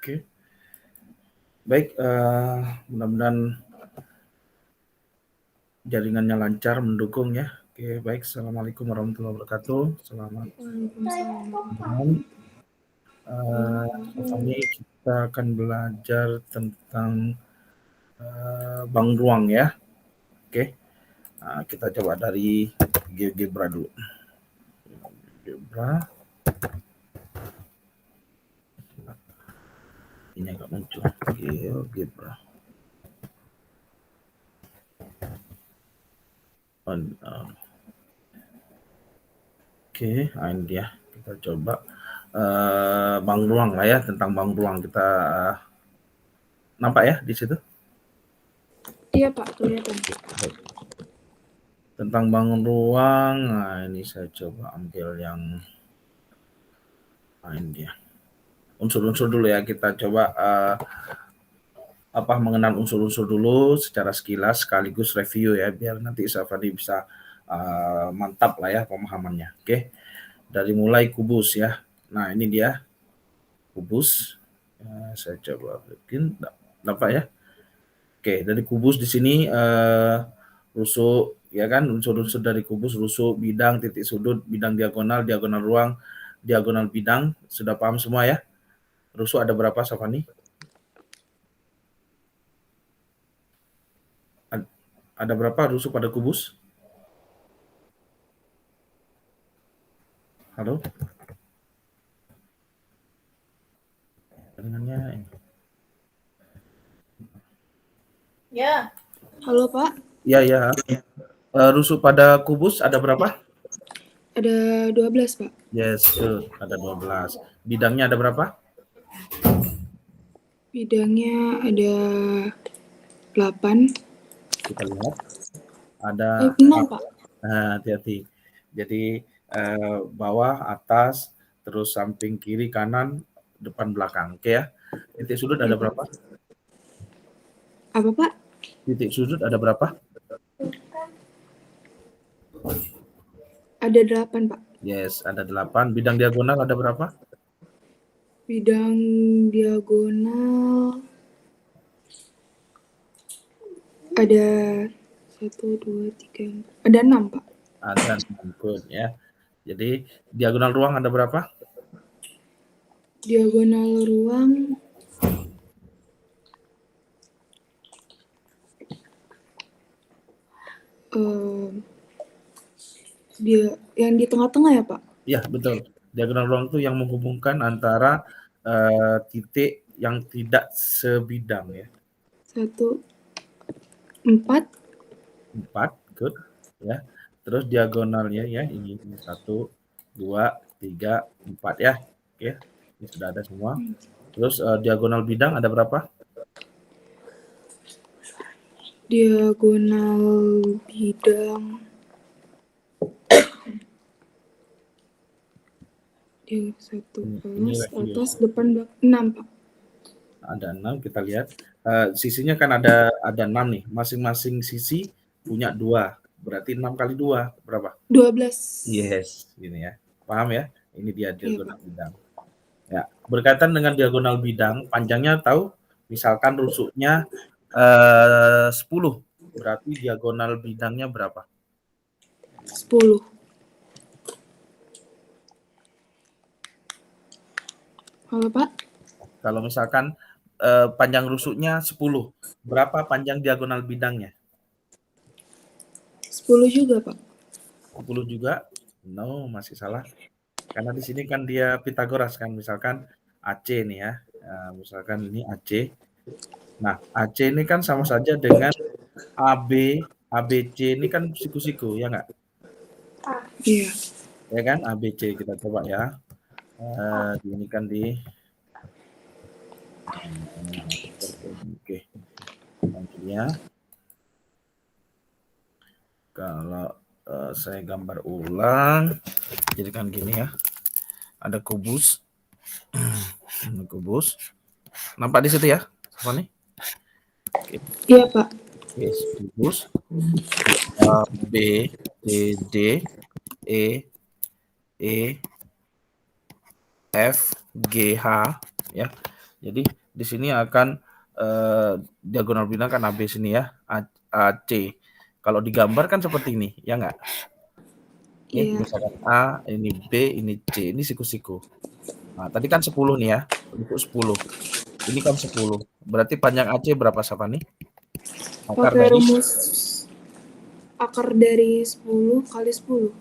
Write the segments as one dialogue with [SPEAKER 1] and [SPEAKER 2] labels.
[SPEAKER 1] Oke. Baik, mudah-mudahan jaringannya lancar, mendukung ya. Oke, baik. Assalamualaikum warahmatullahi wabarakatuh. Selamat malam. Ini kita akan belajar tentang bank ruang ya. Oke. Kita coba dari GeoGebra dulu. GeoGebra. Ini agak muncul. GeoGebra. Oke, ini dia. Kita coba bank ruang lah ya, tentang bank ruang kita nampak ya di situ?
[SPEAKER 2] Iya Pak, kelihatan.
[SPEAKER 1] Tentang bank ruang, nah ini saya coba ambil yang ini dia. Unsur-unsur dulu ya, kita coba mengenal unsur-unsur dulu secara sekilas sekaligus review ya, biar nanti Safadi bisa mantap lah ya pemahamannya. Oke. Dari mulai kubus ya. Nah, ini dia kubus. Saya coba bikin dapat ya. Oke, dari kubus di sini rusuk ya kan, unsur-unsur dari kubus, rusuk, bidang, titik sudut, bidang diagonal, diagonal ruang, diagonal bidang. Sudah paham semua ya? Rusuk ada berapa, Safani? Ada berapa rusuk pada kubus? Halo? Jaringannya ini.
[SPEAKER 2] Ya. Halo Pak.
[SPEAKER 1] Ya. Rusuk pada kubus ada berapa?
[SPEAKER 2] Ada 12 Pak.
[SPEAKER 1] Yes, tuh, ada 12. Bidangnya ada berapa?
[SPEAKER 2] Bidangnya ada 8.
[SPEAKER 1] Kita lihat. Ada
[SPEAKER 2] 6 Pak.
[SPEAKER 1] Nah, hati-hati. Jadi bawah, atas, terus samping kiri, kanan, depan, belakang. Oke ya. Titik sudut ada berapa?
[SPEAKER 2] Apa Pak?
[SPEAKER 1] Titik sudut ada berapa?
[SPEAKER 2] Ada 8 Pak.
[SPEAKER 1] Yes, ada 8. Bidang diagonal ada berapa?
[SPEAKER 2] Bidang diagonal ada 1, 2, 3, 4. Ada 6 Pak.
[SPEAKER 1] Ada 6, good ya. Jadi diagonal ruang ada berapa?
[SPEAKER 2] Diagonal ruang dia yang di tengah-tengah ya Pak?
[SPEAKER 1] Iya, betul. Diagonal ruang itu yang menghubungkan antara titik yang tidak sebidang ya.
[SPEAKER 2] 1, 4.
[SPEAKER 1] 4, good ya. Terus diagonalnya ya, ini 1, 2, 3, 4 ya. Oke, ini sudah ada semua. Terus diagonal bidang ada berapa?
[SPEAKER 2] Diagonal bidang dia 1 kelas atas depan 6 Pak.
[SPEAKER 1] Ada 6, kita lihat. Sisinya kan ada 6 nih. Masing-masing sisi punya 2. Berarti 6 kali 2 berapa?
[SPEAKER 2] 12.
[SPEAKER 1] Yes, gini ya. Paham ya? Ini dia diagonal bidang. Ya, berkaitan dengan diagonal bidang, panjangnya tahu? Misalkan rusuknya 10. Berarti diagonal bidangnya berapa?
[SPEAKER 2] 10. Halo Pak?
[SPEAKER 1] Kalau misalkan panjang rusuknya 10, berapa panjang diagonal bidangnya?
[SPEAKER 2] 10 juga Pak.
[SPEAKER 1] 10 juga? No, masih salah. Karena di sini kan dia Pitagoras kan, misalkan AC nih ya. Misalkan ini AC. Nah, AC ini kan sama saja dengan AB, ABC ini kan siku-siku, ya nggak?
[SPEAKER 2] Iya.
[SPEAKER 1] Ya kan, ABC kita coba ya. Ini kan di oke. Nantinya kalau saya gambar ulang, jadi kan gini ya. Ada kubus. Kubus. Nampak di situ ya, Fani?
[SPEAKER 2] Okay. Iya Pak.
[SPEAKER 1] Yes, kubus. A, B, C, D, E, F, G, H ya. Jadi di sini akan diagonal bidang kan AB sini ya, AC. Kalau digambar kan seperti ini, ya enggak? Oke,
[SPEAKER 2] Iya.
[SPEAKER 1] misalkan A, ini B, ini C, ini siku-siku. Nah, tadi kan 10 nih ya, bentuk 10. Ini kan 10. Berarti panjang AC berapa, Safani? Akar
[SPEAKER 2] Pakai
[SPEAKER 1] dari
[SPEAKER 2] rumus akar dari 10 kali 10.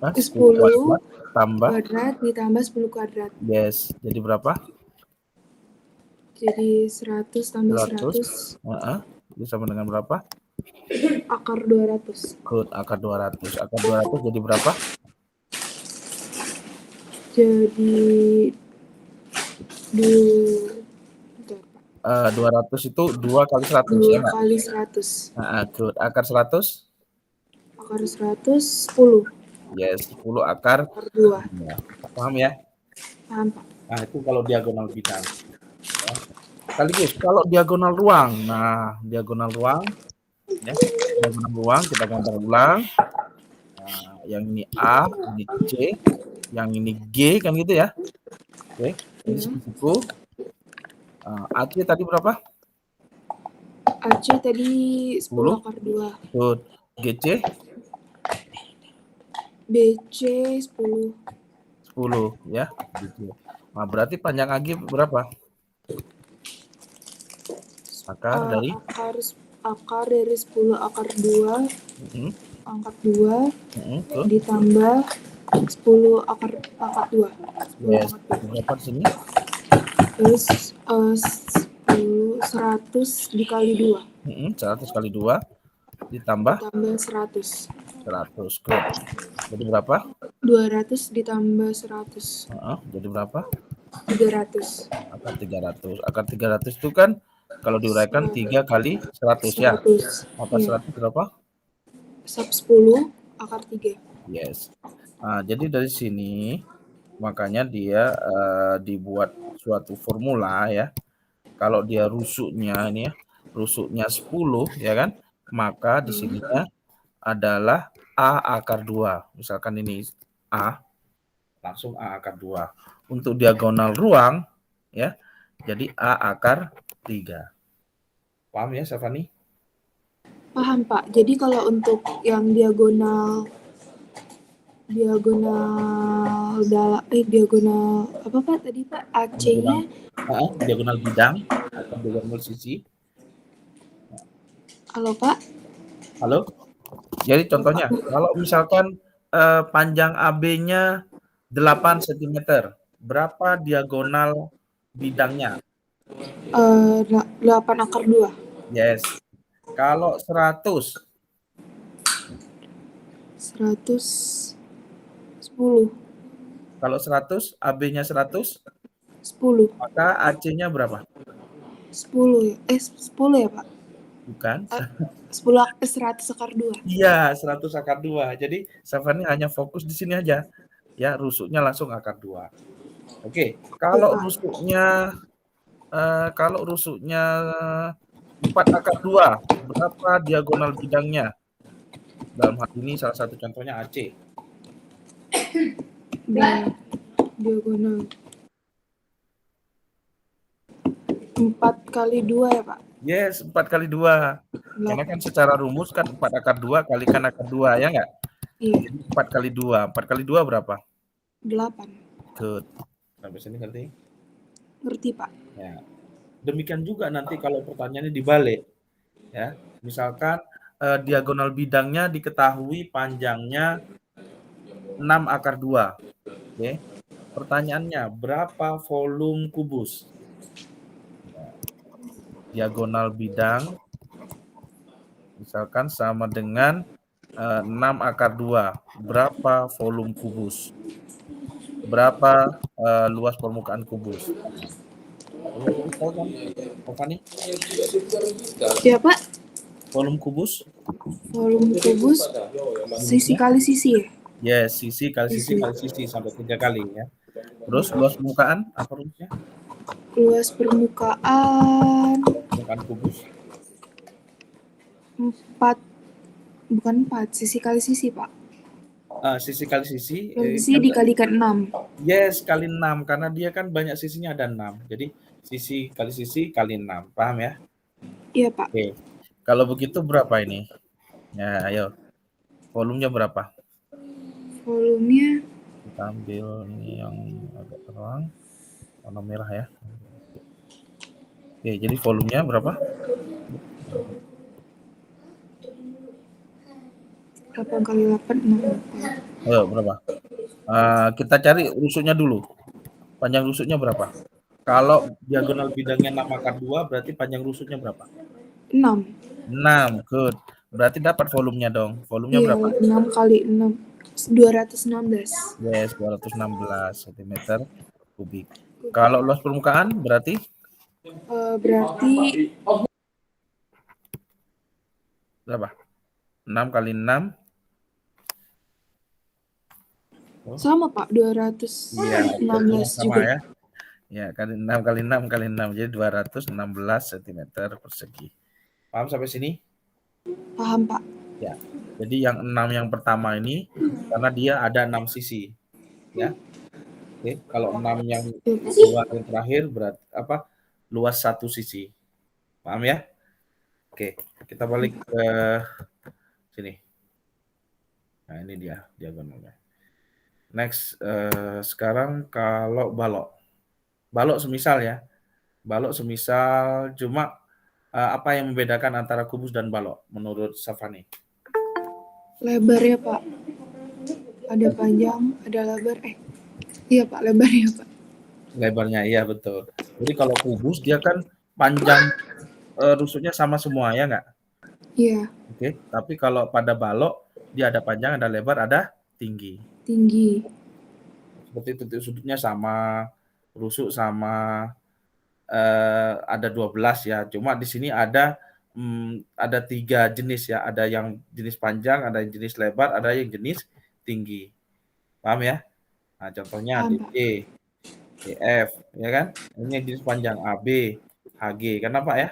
[SPEAKER 1] 10
[SPEAKER 2] 10
[SPEAKER 1] kuadrat tambah,
[SPEAKER 2] kuadrat ditambah 10 kuadrat.
[SPEAKER 1] yes. Jadi berapa?
[SPEAKER 2] Jadi 100 tambah
[SPEAKER 1] 100.
[SPEAKER 2] 100
[SPEAKER 1] Itu sama dengan berapa?
[SPEAKER 2] akar 200.
[SPEAKER 1] Good, akar 200. Akar 200 jadi berapa?
[SPEAKER 2] Jadi
[SPEAKER 1] 200 itu 2 kali 100 ya
[SPEAKER 2] 2
[SPEAKER 1] enggak?
[SPEAKER 2] kali 100.
[SPEAKER 1] Good. Akar 100?
[SPEAKER 2] Akar 100 10.
[SPEAKER 1] Yes, 10 akar
[SPEAKER 2] Akar 2.
[SPEAKER 1] 2. Paham ya?
[SPEAKER 2] Paham, Pak?
[SPEAKER 1] Nah, itu kalau diagonal bidang. Ya. Sekaligus kalau diagonal ruang. Nah, diagonal ruang ya. Diagonal ruang kita gambar ulang. Nah, yang ini A, ini C, yang ini G kan gitu ya. Oke, ini
[SPEAKER 2] Ya.
[SPEAKER 1] siku-siku. AC tadi berapa?
[SPEAKER 2] AC tadi 10
[SPEAKER 1] 10.
[SPEAKER 2] akar 2.
[SPEAKER 1] Good. GC
[SPEAKER 2] BC 10.
[SPEAKER 1] 10 ya. Gitu. Nah, berarti panjang AG berapa? Akar dari
[SPEAKER 2] akar dari 10 akar 2
[SPEAKER 1] mm,
[SPEAKER 2] angkat 2
[SPEAKER 1] tuh.
[SPEAKER 2] ditambah 10 akar 2. 10
[SPEAKER 1] Yes.
[SPEAKER 2] angkat 2.
[SPEAKER 1] Berapa di sini?
[SPEAKER 2] Terus 100 dikali 2
[SPEAKER 1] 100 kali 2 ditambah
[SPEAKER 2] ditambah 100.
[SPEAKER 1] 100. Good. Jadi berapa?
[SPEAKER 2] 200 ditambah 100.
[SPEAKER 1] Jadi berapa?
[SPEAKER 2] 300.
[SPEAKER 1] Akar 300. Akar 300 itu kan kalau diuraikan 3 kali 100 ya.
[SPEAKER 2] 100.
[SPEAKER 1] Akar
[SPEAKER 2] Iya.
[SPEAKER 1] 100 berapa?
[SPEAKER 2] 10 akar 3.
[SPEAKER 1] Yes. Nah, jadi dari sini makanya dia dibuat suatu formula ya. Kalau dia rusuknya ini ya, rusuknya 10 ya kan, maka di sininya adalah A akar 2. Misalkan ini A, langsung A akar 2. Untuk diagonal ruang ya, jadi A akar 3. Paham ya, Safani?
[SPEAKER 2] Paham, Pak. Jadi kalau untuk yang diagonal apa Pak tadi Pak? AC-nya
[SPEAKER 1] Diagonal bidang atau diagonal sisi.
[SPEAKER 2] halo Pak?
[SPEAKER 1] Halo? Jadi contohnya, kalau misalkan panjang AB-nya 8 cm, berapa diagonal bidangnya?
[SPEAKER 2] 8 akar 2.
[SPEAKER 1] Yes. Kalau 100?
[SPEAKER 2] 110.
[SPEAKER 1] Kalau 100, AB-nya 100,
[SPEAKER 2] 10.
[SPEAKER 1] maka AC-nya berapa?
[SPEAKER 2] 10 ya? 10 ya Pak?
[SPEAKER 1] Bukan.
[SPEAKER 2] 100 akar 2.
[SPEAKER 1] Iya, 100 akar 2. Jadi, Safani hanya fokus di sini aja. Ya, rusuknya langsung akar 2. Oke, kalau rusuknya 4 akar 2, berapa diagonal bidangnya? Dalam hal ini salah satu contohnya AC.
[SPEAKER 2] Diagonal 4 kali 2 ya Pak?
[SPEAKER 1] Yes, 4 kali 2. Karena kan secara rumus kan 4 akar 2 kalikan akar 2, ya enggak?
[SPEAKER 2] Iya.
[SPEAKER 1] Jadi 4 kali 2. 4 kali 2 berapa?
[SPEAKER 2] 8.
[SPEAKER 1] Good. Sampai sini ngerti?
[SPEAKER 2] Ngerti Pak.
[SPEAKER 1] Ya. Demikian juga nanti kalau pertanyaannya dibalik. Ya, misalkan diagonal bidangnya diketahui panjangnya 6 akar 2. Oke. Pertanyaannya, berapa volume kubus? Diagonal bidang misalkan sama dengan 6 akar 2. Berapa volume kubus? Berapa luas permukaan kubus? Tahu kan? Apa nih?
[SPEAKER 2] Ya Pak?
[SPEAKER 1] Volume kubus?
[SPEAKER 2] Volume kubus sisi kali sisi ya?
[SPEAKER 1] Yes, sisi kali sisi kali sisi sampai 3 kali ya. Terus luas permukaan apa rumusnya?
[SPEAKER 2] Luas permukaan
[SPEAKER 1] kubus
[SPEAKER 2] 4, bukan 4, sisi kali sisi Pak.
[SPEAKER 1] Sisi kali sisi,
[SPEAKER 2] Sisi dikalikan 6.
[SPEAKER 1] yes, kali 6 karena dia kan banyak sisinya ada 6. Jadi sisi kali 6. Paham ya?
[SPEAKER 2] Iya, Pak.
[SPEAKER 1] Oke. Kalau begitu berapa ini? Ya, ayo. Volumenya berapa?
[SPEAKER 2] Volumenya
[SPEAKER 1] Kita ambil ini yang agak terang, warna merah ya. Oke, jadi volumenya berapa?
[SPEAKER 2] 8 kali 8, 64.
[SPEAKER 1] Ayo, berapa? Kita cari rusuknya dulu. Panjang rusuknya berapa? Kalau diagonal bidangnya 6 akar 2, berarti panjang rusuknya berapa?
[SPEAKER 2] 6.
[SPEAKER 1] 6, good. Berarti dapat volumenya dong. Volumenya
[SPEAKER 2] Iya,
[SPEAKER 1] berapa?
[SPEAKER 2] 6 kali 6. 216.
[SPEAKER 1] Yes, 216 cm kubik. Kalau luas permukaan berarti
[SPEAKER 2] Berarti
[SPEAKER 1] berapa? 6 kali 6.
[SPEAKER 2] sama, Pak.
[SPEAKER 1] Iya,
[SPEAKER 2] 216
[SPEAKER 1] sama
[SPEAKER 2] juga.
[SPEAKER 1] ya. Ya, kali 6 kali 6 kali 6 jadi 216 cm persegi. Paham sampai sini?
[SPEAKER 2] Paham, Pak.
[SPEAKER 1] Ya. Jadi yang 6 yang pertama ini karena dia ada 6 sisi. Ya. Oke, kalau 6 yang luas yang terakhir berarti apa? Luas satu sisi. Paham ya? Oke, kita balik ke sini. Nah, ini dia diagonalnya. Next, sekarang kalau balok. Balok semisal ya. Balok semisal cuma apa yang membedakan antara kubus dan balok menurut Safani?
[SPEAKER 2] Lebarnya, Pak. Ada panjang, ada lebar. Iya, Pak. Lebarnya, Pak.
[SPEAKER 1] Lebarnya iya betul. Jadi kalau kubus dia kan panjang rusuknya sama semua ya nggak?
[SPEAKER 2] Iya.
[SPEAKER 1] Oke. Tapi kalau pada balok dia ada panjang, ada lebar, ada tinggi.
[SPEAKER 2] Tinggi.
[SPEAKER 1] Seperti titik sudutnya sama, rusuk sama, ada 12 ya. Cuma di sini ada 3 jenis ya. Ada yang jenis panjang, ada yang jenis lebar, ada yang jenis tinggi. Paham ya? Nah, contohnya
[SPEAKER 2] Paham, Pak.
[SPEAKER 1] DC, DF, ya kan? Ini yang jenis panjang AB, HG. Kenapa ya?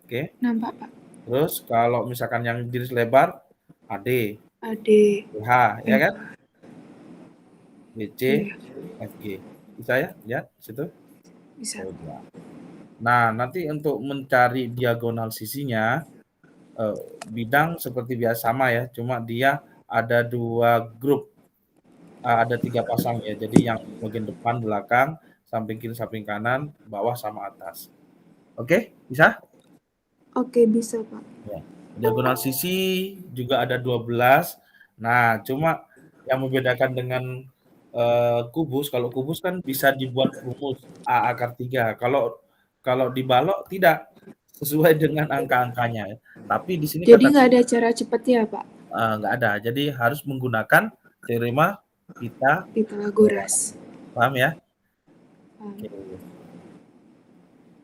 [SPEAKER 1] Oke.
[SPEAKER 2] Nampak, Pak.
[SPEAKER 1] Terus kalau misalkan yang jenis lebar, AD,
[SPEAKER 2] Ade.
[SPEAKER 1] BH, ya kan? BC,
[SPEAKER 2] Iya.
[SPEAKER 1] FG. Bisa ya? Lihat situ.
[SPEAKER 2] Bisa.
[SPEAKER 1] Nah, nanti untuk mencari diagonal sisinya, bidang seperti biasa sama ya, cuma dia ada 2 grup, ada 3 pasang ya. Jadi yang bagian depan, belakang, samping kiri, samping kanan, bawah sama atas. Oke, bisa?
[SPEAKER 2] Oke, bisa, Pak.
[SPEAKER 1] Ya. Diagonal sisi juga ada 12. Nah, cuma yang membedakan dengan kubus, kalau kubus kan bisa dibuat rumus A akar 3. Kalau di balok tidak sesuai dengan angka-angkanya. Tapi di sini
[SPEAKER 2] Jadi
[SPEAKER 1] kata
[SPEAKER 2] nggak ada cara cepatnya, Pak?
[SPEAKER 1] nggak ada. Jadi harus menggunakan teorema
[SPEAKER 2] Pythagoras.
[SPEAKER 1] paham ya?
[SPEAKER 2] Paham.
[SPEAKER 1] Oke.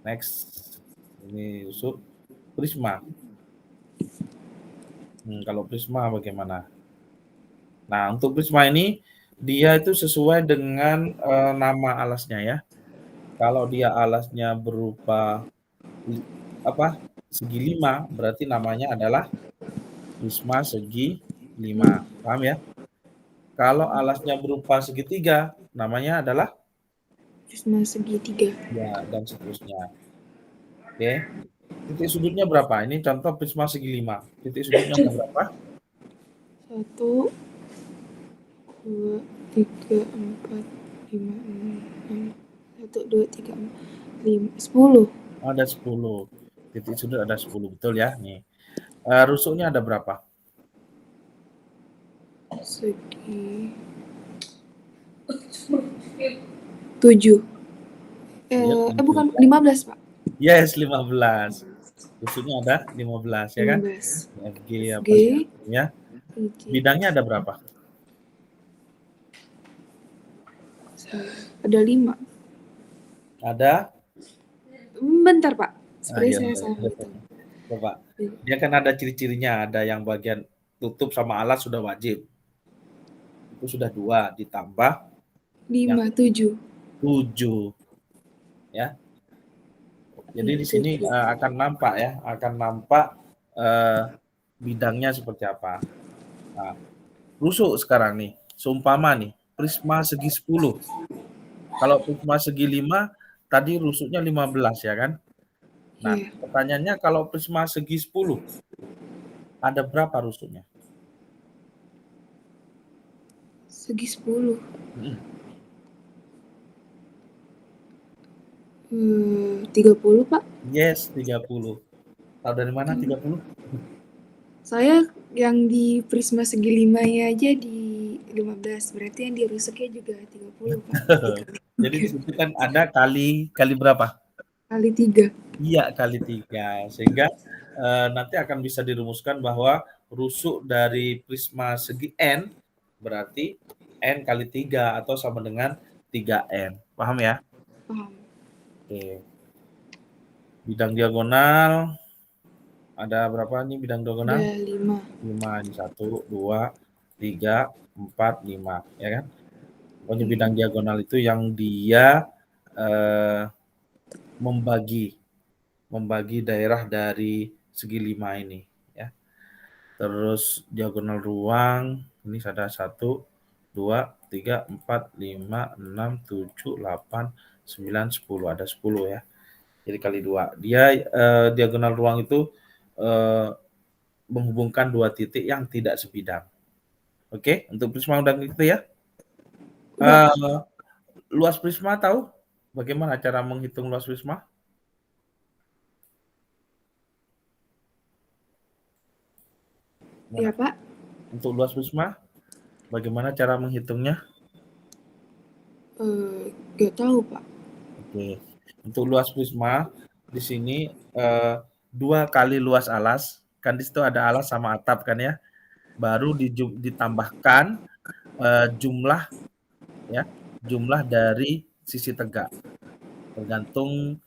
[SPEAKER 1] Next. Ini Yusuf. Prisma. Kalau prisma bagaimana? Nah, untuk prisma ini dia itu sesuai dengan nama alasnya ya. Kalau dia alasnya berupa segi 5, berarti namanya adalah prisma segi 5. Paham ya? Kalau alasnya berupa segitiga, namanya adalah
[SPEAKER 2] Prisma segitiga.
[SPEAKER 1] ya dan seterusnya. Oke. Titik sudutnya berapa? Ini contoh prisma segi 5. Titik sudutnya ada berapa?
[SPEAKER 2] 1, 2, 3, 4, 5, 6, 1, 2, 3, 4, 5, 10.
[SPEAKER 1] Ada 10. Titik sudut ada 10, betul ya? Nih. Rusuknya ada berapa?
[SPEAKER 2] Segi 7. Bukan 15, Pak.
[SPEAKER 1] Yes, 15. Rusuknya ada 15 ya kan?
[SPEAKER 2] 15.
[SPEAKER 1] FG apa
[SPEAKER 2] G,
[SPEAKER 1] ya? Bidangnya ada berapa?
[SPEAKER 2] ada 5.
[SPEAKER 1] Ada?
[SPEAKER 2] Bentar, Pak. Seperti
[SPEAKER 1] Iya,
[SPEAKER 2] saya salah hitung.
[SPEAKER 1] coba. Dia kan ada ciri-cirinya, ada yang bagian tutup sama alas sudah wajib. Itu sudah 2 ditambah
[SPEAKER 2] 5, 7.
[SPEAKER 1] 7. Ya. Jadi di sini akan nampak ya, bidangnya seperti apa. Nah, rusuk sekarang nih. seumpama nih, prisma segi 10. Kalau prisma segi 5, tadi rusuknya 15 ya kan? Nah,
[SPEAKER 2] Iya,
[SPEAKER 1] pertanyaannya kalau prisma segi 10, ada berapa rusuknya?
[SPEAKER 2] segi 10.
[SPEAKER 1] Mhm.
[SPEAKER 2] 30, Pak.
[SPEAKER 1] Yes, 30. Tahu dari mana
[SPEAKER 2] Kan
[SPEAKER 1] 30?
[SPEAKER 2] saya yang di prisma segi 5-nya aja di 15, berarti yang di rusuknya juga 30, Pak.
[SPEAKER 1] Jadi di situ kan ada kali berapa?
[SPEAKER 2] Kali 3.
[SPEAKER 1] Iya, kali 3. Sehingga nanti akan bisa dirumuskan bahwa rusuk dari prisma segi N berarti N kali 3 atau sama dengan 3N. Paham ya?
[SPEAKER 2] Paham.
[SPEAKER 1] Oke. Bidang diagonal ada berapa nih bidang diagonal?
[SPEAKER 2] Ada 5.
[SPEAKER 1] 5. Ini 1, 2, 3, 4, 5. Ya kan? Pokoknya
[SPEAKER 2] Iya.
[SPEAKER 1] bidang diagonal itu yang dia membagi daerah dari segi 5 ini. Ya. Terus diagonal ruang, ini ada 1, 2, 3, 4, 5, 6, 7, 8, 9, 10. Ada 10 ya. Jadi kali 2. Dia diagonal ruang itu menghubungkan dua titik yang tidak sebidang. Oke, untuk prisma udah gitu ya.
[SPEAKER 2] Udah.
[SPEAKER 1] Luas prisma tahu? Bagaimana cara menghitung luas prisma?
[SPEAKER 2] Iya,
[SPEAKER 1] Mana?
[SPEAKER 2] Pak.
[SPEAKER 1] Untuk luas prisma, bagaimana cara menghitungnya?
[SPEAKER 2] Gak tahu, Pak.
[SPEAKER 1] Oke. Untuk luas prisma di sini 2 kali luas alas, kan di situ ada alas sama atap kan ya. Baru ditambahkan jumlah ya, jumlah dari sisi tegak. Tergantung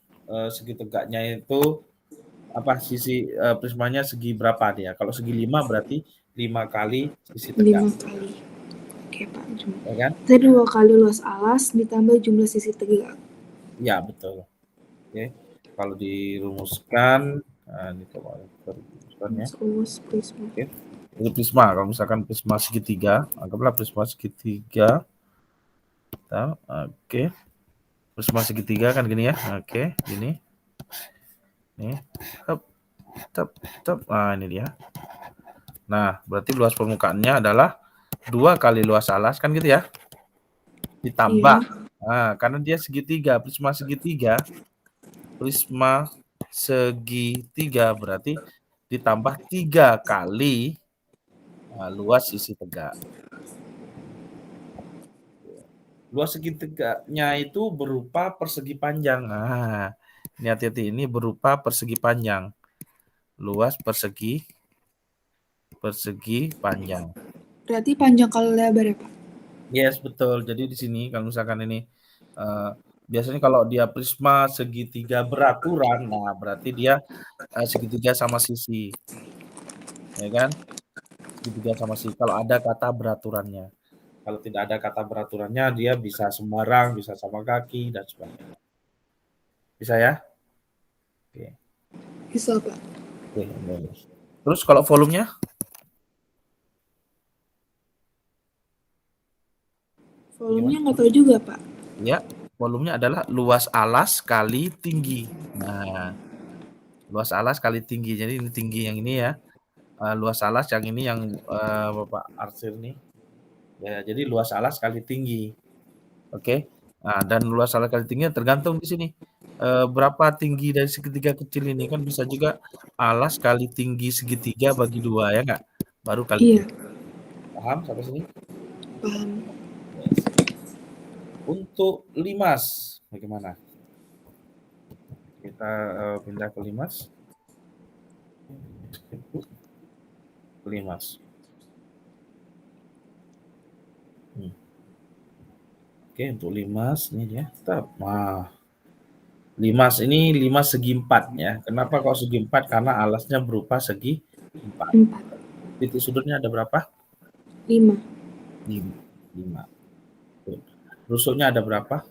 [SPEAKER 1] segi tegaknya itu apa sisi prismanya segi berapa dia. Kalau segi 5 berarti 5 kali sisi tegak,
[SPEAKER 2] 5 kali. Oke, Pak.
[SPEAKER 1] ya kan?
[SPEAKER 2] Itu 2 kali luas alas ditambah jumlah sisi tegak.
[SPEAKER 1] Ya, betul. Oke. Kalau dirumuskan, ini coba rumuskan ya.
[SPEAKER 2] Luas prisma.
[SPEAKER 1] Oke. Ini prisma, kalau misalkan prisma segitiga, anggaplah prisma segitiga. Oke. Prisma segitiga kan gini ya. Oke, gini. Nih. Tep, tep, tep. Nah, ini dia. Nah, berarti luas permukaannya adalah 2 kali luas alas kan gitu ya. Ditambah.
[SPEAKER 2] Iya.
[SPEAKER 1] Nah, karena dia segitiga, prisma segitiga berarti ditambah 3 kali luas sisi tegak. Luas segitiganya itu berupa persegi panjang. Nah, ini hati-hati, ini berupa persegi panjang. Luas persegi panjang.
[SPEAKER 2] Berarti panjang kali lebar ya, Pak?
[SPEAKER 1] Yes, betul. Jadi di sini kalau misalkan ini biasanya kalau dia prisma segitiga beraturan, nah berarti dia segitiga sama sisi. Ya kan? Segitiga sama sisi. Kalau ada kata beraturannya. Kalau tidak ada kata beraturannya, dia bisa sembarang, bisa sama kaki, dan sebagainya. Bisa ya? Oke.
[SPEAKER 2] Bisa, Pak.
[SPEAKER 1] Oke, bagus. Terus kalau volumenya?
[SPEAKER 2] Volumenya nggak tahu juga, Pak.
[SPEAKER 1] Ya, volumenya adalah luas alas kali tinggi. Nah, luas alas kali tinggi. Jadi ini tinggi yang ini ya. Luas alas yang ini yang Bapak arsir nih. Ya, jadi luas alas kali tinggi. Oke. Nah, dan luas alas kali tinggi tergantung di sini. Berapa tinggi dari segitiga kecil ini kan bisa juga alas kali tinggi segitiga bagi 2 ya enggak? Baru kali
[SPEAKER 2] Iya,
[SPEAKER 1] tinggi. Paham sampai sini?
[SPEAKER 2] paham.
[SPEAKER 1] Yes. Untuk limas bagaimana? Kita pindah ke limas. Limas. Oke, untuk limas ini dia. Nah, limas ini limas segi 4 ya. Kenapa kok segi 4? Karena alasnya berupa segi 4.
[SPEAKER 2] 4.
[SPEAKER 1] Titik sudutnya ada berapa?
[SPEAKER 2] 5.
[SPEAKER 1] 5. Rusuknya ada berapa?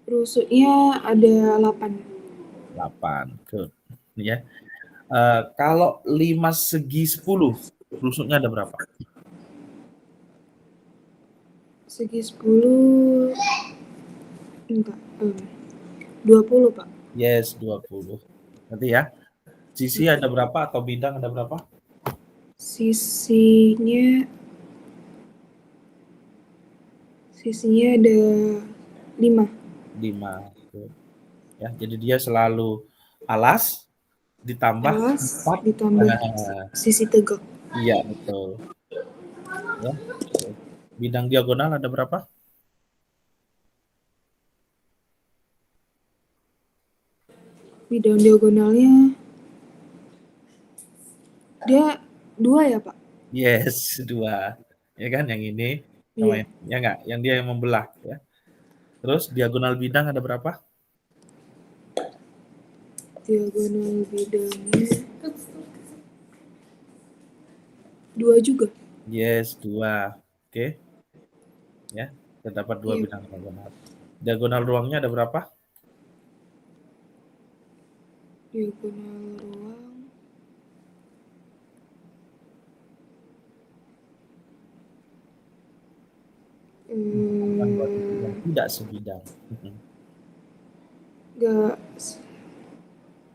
[SPEAKER 2] Rusuknya ada 8.
[SPEAKER 1] 8. Good. Ya. Kalau limas segi 10, rusuknya ada berapa?
[SPEAKER 2] Segi 10 enggak, 20, Pak.
[SPEAKER 1] Yes, 20. Nanti ya. Sisi ada berapa atau bidang ada berapa?
[SPEAKER 2] Sisinya ada 5.
[SPEAKER 1] 5. Ya, jadi dia selalu alas ditambah
[SPEAKER 2] Alas
[SPEAKER 1] 4.
[SPEAKER 2] ditambah sisi tegak.
[SPEAKER 1] Iya, betul. Ya. Bidang diagonal ada berapa?
[SPEAKER 2] Bidang diagonalnya dia 2 ya, Pak?
[SPEAKER 1] Yes, 2. Ya kan yang ini sama
[SPEAKER 2] Iya.
[SPEAKER 1] ya enggak? Yang dia yang membelah ya. Terus diagonal bidang ada berapa?
[SPEAKER 2] Diagonal bidangnya 2 juga.
[SPEAKER 1] Yes, 2. Oke. Ya, terdapat 2
[SPEAKER 2] Iya.
[SPEAKER 1] bidang diagonal. Diagonal ruangnya ada berapa?
[SPEAKER 2] Diagonal ruang
[SPEAKER 1] Bukan 2 titik yang tidak sebidang.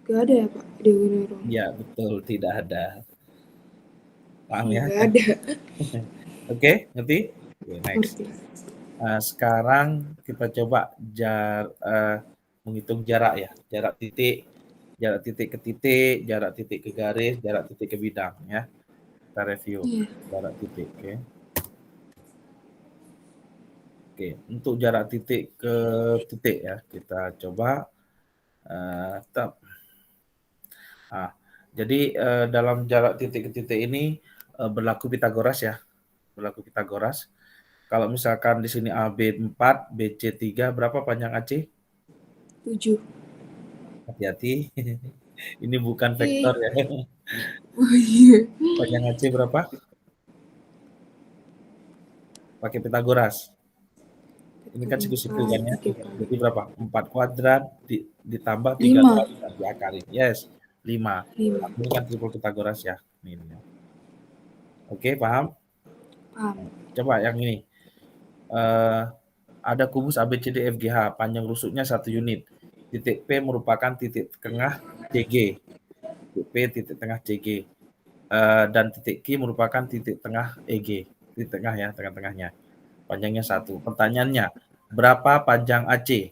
[SPEAKER 2] Gak ada ya, Pak, diagonal ruang?
[SPEAKER 1] Iya, betul, tidak ada. Paham ya?
[SPEAKER 2] Gak ada.
[SPEAKER 1] Oke, ngerti? Oke, next.
[SPEAKER 2] Ngerti.
[SPEAKER 1] Sekarang kita coba menghitung jarak ya, jarak titik ke titik, jarak titik ke garis, jarak titik ke bidang ya. Kita review jarak titik, oke. Oke, untuk jarak titik ke titik ya, kita coba jadi dalam jarak titik ke titik ini berlaku Pitagoras ya, berlaku Pitagoras. Kalau misalkan di sini AB 4, BC 3, berapa panjang AC?
[SPEAKER 2] 7.
[SPEAKER 1] Hati-hati, ini bukan vektor ya.
[SPEAKER 2] Oh iya.
[SPEAKER 1] Panjang AC berapa? Pakai Pitagoras. Ini kan siku-siku kan ya. Jadi berapa? 4 kuadrat ditambah 3
[SPEAKER 2] 5.
[SPEAKER 1] kuadrat diakari. Yes, 5.
[SPEAKER 2] 5.
[SPEAKER 1] Ini kan triple Pitagoras ya. Ini. Oke, paham?
[SPEAKER 2] Paham.
[SPEAKER 1] Coba yang ini. Ada kubus ABCDFGH, panjang rusuknya 1 unit. Titik P merupakan titik tengah CG. Titik P titik tengah CG. Dan titik Q merupakan titik tengah EG. Titik tengah ya, tengah-tengahnya. Panjangnya 1. Pertanyaannya, berapa panjang AC?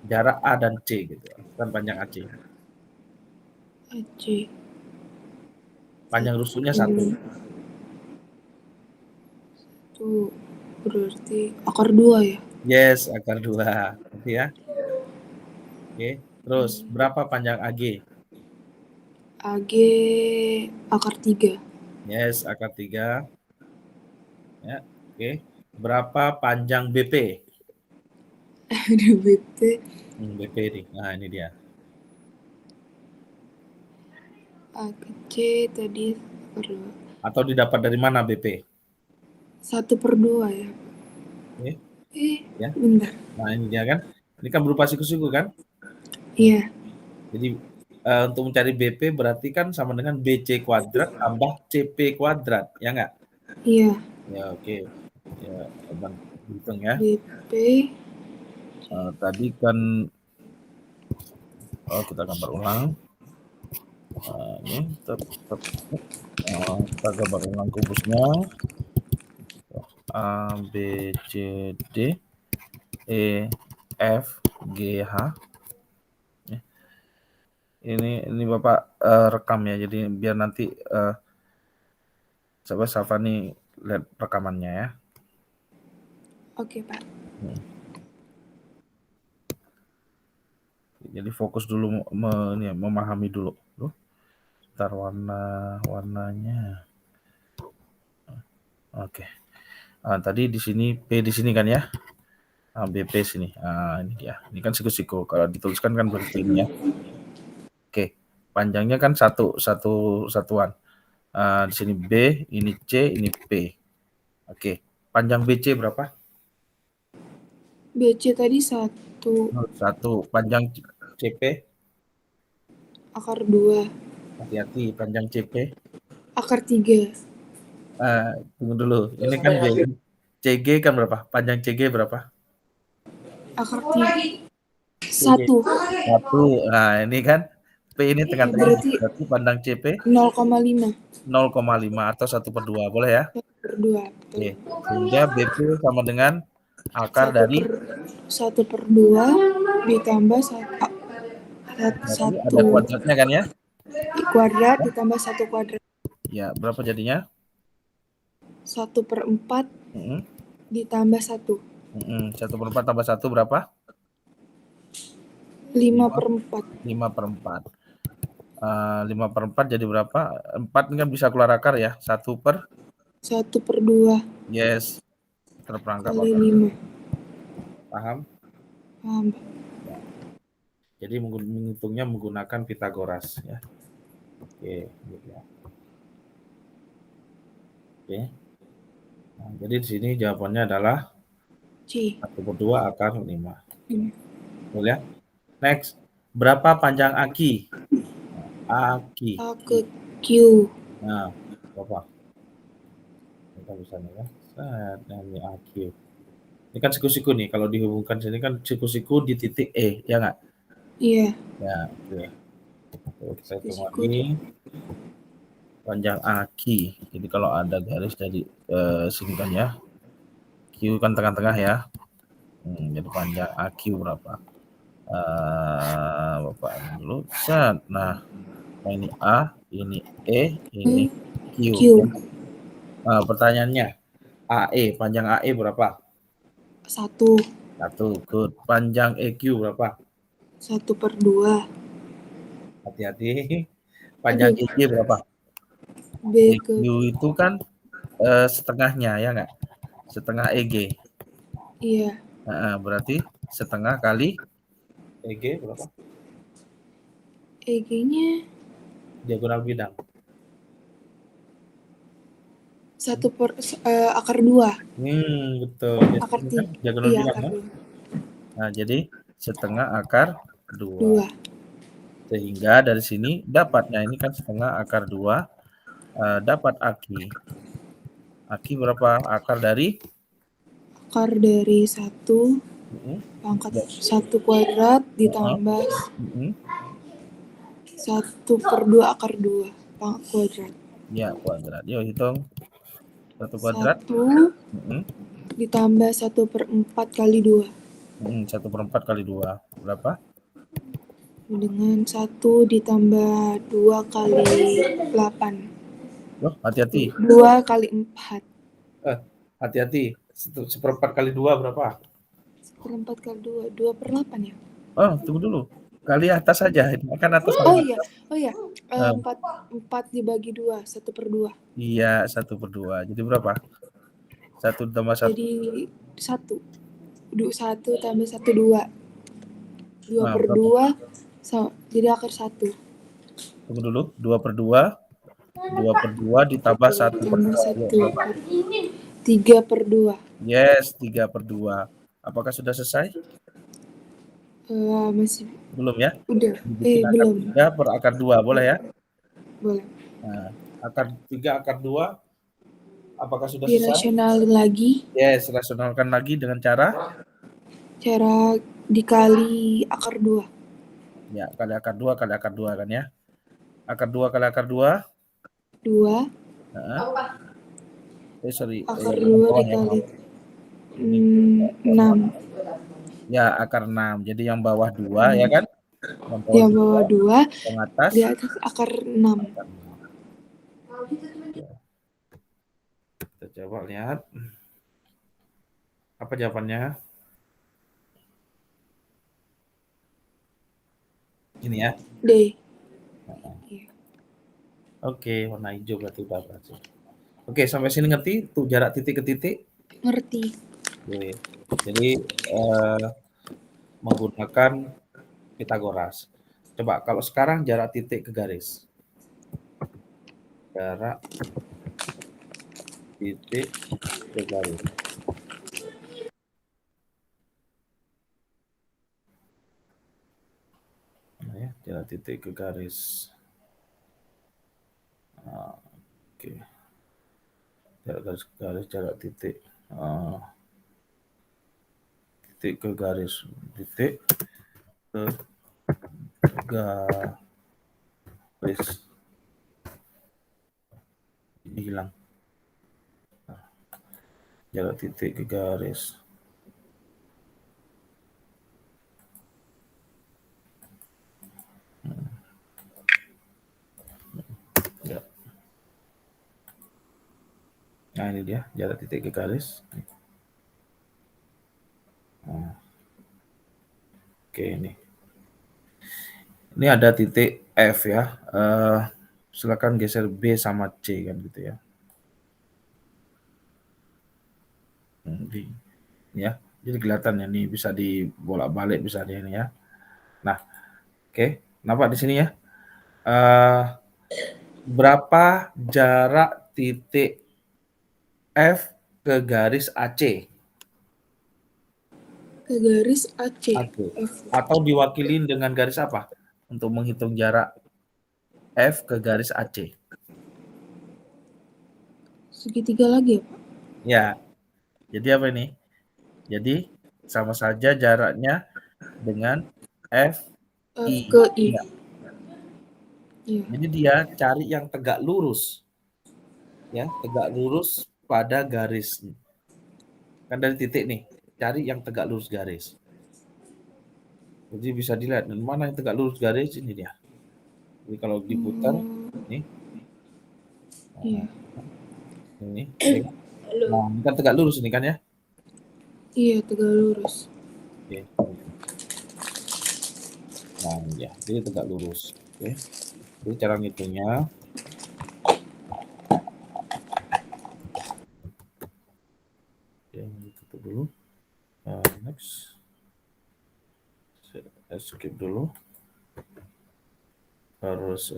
[SPEAKER 1] Jarak A dan C gitu. Kan panjang AC.
[SPEAKER 2] AC.
[SPEAKER 1] Panjang rusuknya 1.
[SPEAKER 2] Itu berarti akar 2 ya?
[SPEAKER 1] Yes, akar 2. Nanti ya. Oke. Terus berapa panjang AG?
[SPEAKER 2] AG akar 3.
[SPEAKER 1] Yes, akar 3. Ya, oke. Berapa panjang BP?
[SPEAKER 2] Ada BP.
[SPEAKER 1] BP nih. Nah, ini dia.
[SPEAKER 2] AG C tadi akar 2.
[SPEAKER 1] Atau didapat dari mana BP?
[SPEAKER 2] 1/2 ya?
[SPEAKER 1] Oke. Ya.
[SPEAKER 2] Bentar.
[SPEAKER 1] Nah, ini dia kan. Ini kan berupa siku-siku kan?
[SPEAKER 2] Iya.
[SPEAKER 1] Jadi untuk mencari BP berarti kan sama dengan BC kuadrat tambah CP kuadrat, ya enggak?
[SPEAKER 2] Iya.
[SPEAKER 1] Ya, oke. Ya, Abang hitung ya.
[SPEAKER 2] BP.
[SPEAKER 1] Tadi kan kita gambar ulang. Ini kita gambar ulang kubusnya. A, B, C, D, E, F, G, H. Ini Bapak rekam ya, jadi biar nanti coba Safani lihat rekamannya ya.
[SPEAKER 2] Oke, Pak.
[SPEAKER 1] Jadi fokus dulu memahami dulu. Ntar warnanya. Oke. Tadi di sini P di sini kan ya. BP sini. Ini dia. Ini kan siku-siku. Kalau dituliskan kan berarti ini ya. Oke. Panjangnya kan satuan. Di sini B, ini C, ini P. Oke. Panjang BC berapa?
[SPEAKER 2] BC tadi 1.
[SPEAKER 1] 1. Panjang CP?
[SPEAKER 2] Akar 2.
[SPEAKER 1] Hati-hati, panjang CP?
[SPEAKER 2] Akar 3.
[SPEAKER 1] Tunggu dulu. Ini kan B. CG kan berapa? Panjang CG berapa?
[SPEAKER 2] Akar 3.
[SPEAKER 1] CG
[SPEAKER 2] 1.
[SPEAKER 1] 1. Nah, ini kan P ini tengah-tengah,
[SPEAKER 2] Berarti
[SPEAKER 1] berarti pandang CP
[SPEAKER 2] 0,5.
[SPEAKER 1] 0,5 atau 1/2, boleh ya?
[SPEAKER 2] 1/2.
[SPEAKER 1] Oke,
[SPEAKER 2] Betul.
[SPEAKER 1] sehingga BP sama dengan akar
[SPEAKER 2] 1
[SPEAKER 1] dari
[SPEAKER 2] per 1/2 ditambah
[SPEAKER 1] berarti ada
[SPEAKER 2] 1
[SPEAKER 1] kuadratnya kan ya?
[SPEAKER 2] kuadrat ditambah 1 kuadrat.
[SPEAKER 1] Ya, berapa jadinya?
[SPEAKER 2] 1/4
[SPEAKER 1] Mm-mm,
[SPEAKER 2] ditambah 1.
[SPEAKER 1] 1/4 tambah 1 berapa? 5,
[SPEAKER 2] 5/4.
[SPEAKER 1] 5/4. 5/4 jadi berapa? 4 ini kan bisa keluar akar ya.
[SPEAKER 2] 1/2
[SPEAKER 1] yes, terperangkap
[SPEAKER 2] kali
[SPEAKER 1] akar.
[SPEAKER 2] 5.
[SPEAKER 1] Paham?
[SPEAKER 2] Paham.
[SPEAKER 1] Ya. Jadi menghitungnya menggunakan Pitagoras ya. Oke, gitu ya. Oke. Nah, jadi di sini jawabannya adalah
[SPEAKER 2] C.
[SPEAKER 1] 1/2 akar 5.
[SPEAKER 2] Ini.
[SPEAKER 1] Betul ya? Next. Berapa panjang aki? Aki.
[SPEAKER 2] A ke Q.
[SPEAKER 1] Nah, berapa? Kita bisa nih ya. Set, ini aki. Ini kan siku-siku nih. Kalau dihubungkan sini kan siku-siku di titik E, ya nggak?
[SPEAKER 2] Iya.
[SPEAKER 1] Ya, oke. Oke, kita hitung
[SPEAKER 2] Siku.
[SPEAKER 1] lagi. Panjang aki. Jadi kalau ada garis dari sini kan ya. Q kan tengah-tengah ya. Jadi panjang AQ berapa? Bapak dulu. Set. Nah, ini A, ini E, ini Q.
[SPEAKER 2] Q.
[SPEAKER 1] Nah, pertanyaannya, AE, panjang AE berapa?
[SPEAKER 2] 1.
[SPEAKER 1] 1. Good. Panjang EQ berapa?
[SPEAKER 2] 1/2.
[SPEAKER 1] Hati-hati. Panjang
[SPEAKER 2] Aduh.
[SPEAKER 1] EG berapa?
[SPEAKER 2] B
[SPEAKER 1] EQ
[SPEAKER 2] ke
[SPEAKER 1] itu kan setengahnya ya nggak? Setengah EG.
[SPEAKER 2] iya.
[SPEAKER 1] Berarti setengah kali EG berapa?
[SPEAKER 2] EG-nya
[SPEAKER 1] Diagonal bidang.
[SPEAKER 2] 1/2.
[SPEAKER 1] Betul.
[SPEAKER 2] Akar
[SPEAKER 1] Ini kan
[SPEAKER 2] 3.
[SPEAKER 1] diagonal
[SPEAKER 2] Iya,
[SPEAKER 1] bidang
[SPEAKER 2] akar
[SPEAKER 1] kan?
[SPEAKER 2] 2.
[SPEAKER 1] Nah, jadi setengah akar 2.
[SPEAKER 2] 2.
[SPEAKER 1] Sehingga dari sini dapatnya ini kan setengah akar 2, dapat aki. Aki berapa? Akar dari
[SPEAKER 2] Akar dari 1 pangkat 1 kuadrat ditambah
[SPEAKER 1] mm,
[SPEAKER 2] 1/2 akar 2 pangkat kuadrat.
[SPEAKER 1] ya kuadrat. Yuk hitung 1 kuadrat.
[SPEAKER 2] 1
[SPEAKER 1] Mm,
[SPEAKER 2] ditambah 1/4 kali 2
[SPEAKER 1] 1/4 kali 2 berapa?
[SPEAKER 2] dengan 1 ditambah 2 kali 8.
[SPEAKER 1] Loh, hati-hati.
[SPEAKER 2] 2 kali 4.
[SPEAKER 1] Hati-hati. 1/4 kali 2 berapa?
[SPEAKER 2] 1/4 kali 2. 2/8 ya?
[SPEAKER 1] Oh, tunggu dulu. Kali atas saja. Ini kan atas
[SPEAKER 2] Oh
[SPEAKER 1] sama
[SPEAKER 2] iya.
[SPEAKER 1] atas.
[SPEAKER 2] Oh iya. 4 dibagi 2. 1/2.
[SPEAKER 1] Iya, 1/2. Jadi berapa? 1 tambah 1.
[SPEAKER 2] Jadi 1. 1 tambah 1 2. 2
[SPEAKER 1] Nah,
[SPEAKER 2] per
[SPEAKER 1] berapa?
[SPEAKER 2] 2 jadi akar 1.
[SPEAKER 1] Tunggu dulu. 2/2. 2/2 ditambah 1/2.
[SPEAKER 2] Tambah
[SPEAKER 1] Yuk,
[SPEAKER 2] 1
[SPEAKER 1] berapa?
[SPEAKER 2] 3/2.
[SPEAKER 1] Yes, 3/2. Apakah sudah selesai?
[SPEAKER 2] Masih
[SPEAKER 1] Belum ya?
[SPEAKER 2] udah.
[SPEAKER 1] Dibikin akar
[SPEAKER 2] Belum.
[SPEAKER 1] 3 per akar 2, boleh ya?
[SPEAKER 2] Boleh.
[SPEAKER 1] Nah, akar 3, akar 2, apakah sudah selesai?
[SPEAKER 2] Dirasionalin lagi.
[SPEAKER 1] Yes, rasionalkan lagi dengan cara?
[SPEAKER 2] Cara dikali akar 2.
[SPEAKER 1] Ya, kali akar 2 kali akar 2 kan ya? Akar 2 kali akar 2?
[SPEAKER 2] 2.
[SPEAKER 1] Sorry.
[SPEAKER 2] Akar
[SPEAKER 1] Yang
[SPEAKER 2] 2
[SPEAKER 1] bawah ya.
[SPEAKER 2] dikali
[SPEAKER 1] Ini
[SPEAKER 2] 6.
[SPEAKER 1] ya akar 6. Jadi yang bawah 2 ya kan?
[SPEAKER 2] Yang bawah 2,
[SPEAKER 1] yang atas
[SPEAKER 2] di atas akar 6.
[SPEAKER 1] akar 6. Ya. Kita coba lihat. Apa jawabannya? Ini ya.
[SPEAKER 2] D.
[SPEAKER 1] Oke, warna hijau berarti udah berhasil. Oke, sampai sini ngerti tuh jarak titik ke titik?
[SPEAKER 2] Ngerti.
[SPEAKER 1] Oke. Jadi menggunakan Pitagoras. Coba kalau sekarang jarak titik ke garis. Jarak titik ke garis. Nah, ya, jarak titik ke garis. Oke. Jarak garis ke garis, jarak titik. titik ke garis, titik ke garis, ini hilang, jarak titik ke garis. Ya. Nah ini dia jarak titik ke garis. Oke ini ada titik F ya. Silakan geser B sama C kan gitu ya. Ya, jadi kelihatan ya nih bisa dibolak-balik bisa dia ini ya. Nah, oke, nampak di sini ya. Berapa jarak titik F ke garis AC?
[SPEAKER 2] Ke garis AC. F.
[SPEAKER 1] Atau diwakili dengan garis apa untuk menghitung jarak F ke garis AC?
[SPEAKER 2] Segitiga lagi ya, Pak?
[SPEAKER 1] Ya, jadi apa ini? Jadi sama saja jaraknya dengan
[SPEAKER 2] F
[SPEAKER 1] FI.
[SPEAKER 2] ke I.
[SPEAKER 1] Ya.
[SPEAKER 2] Iya.
[SPEAKER 1] Jadi dia cari yang tegak lurus. Ya, tegak lurus pada garis. Kan dari titik nih, cari yang tegak lurus garis. Jadi bisa dilihat mana yang tegak lurus garis ini dia. Jadi kalau diputar nih.
[SPEAKER 2] Iya.
[SPEAKER 1] Ini. Nah, ini kan tegak lurus ini kan ya?
[SPEAKER 2] Iya, tegak lurus.
[SPEAKER 1] Oke. Nah, ya, jadi tegak lurus. Oke. Jadi cara ngitungnya tutup dulu. Next. Skip dulu. Harus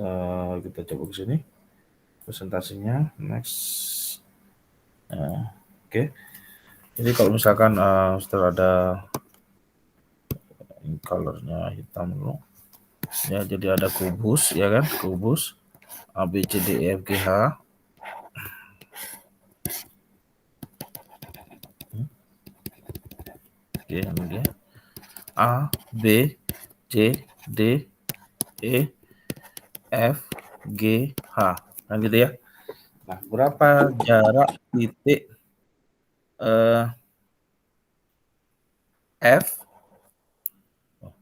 [SPEAKER 1] kita coba ke sini. Presentasinya next. Oke. Jadi kalau misalkan setelah ada colornya hitam dulu. Ya, jadi ada kubus ya kan? Kubus A B C D E F G H. Oke, ini dia. A B C D E F G H. Kan gitu ya. Nah, berapa jarak titik F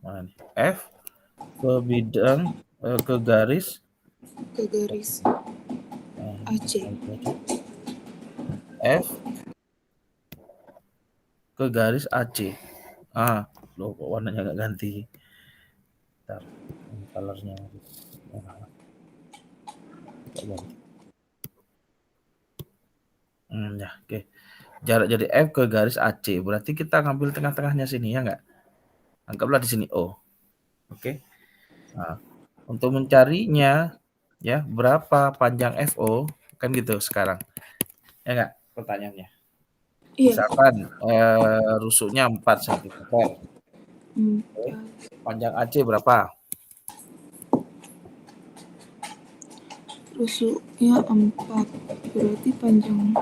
[SPEAKER 1] mana nih? F ke bidang ke garis
[SPEAKER 2] AC.
[SPEAKER 1] F ke garis AC. Loh kok warnanya nggak ganti. Bentar, colornya ganti. Ya, oke. Jarak jadi F ke garis AC. Berarti kita ngambil tengah-tengahnya sini ya nggak? Anggaplah di sini O. Oke. Nah, untuk mencarinya ya berapa panjang FO kan gitu sekarang. Ya nggak pertanyaannya?
[SPEAKER 2] Iya.
[SPEAKER 1] Misalkan rusuknya 4 cm. Oke. Panjang AC berapa?
[SPEAKER 2] Rusuknya 4. Berarti panjang.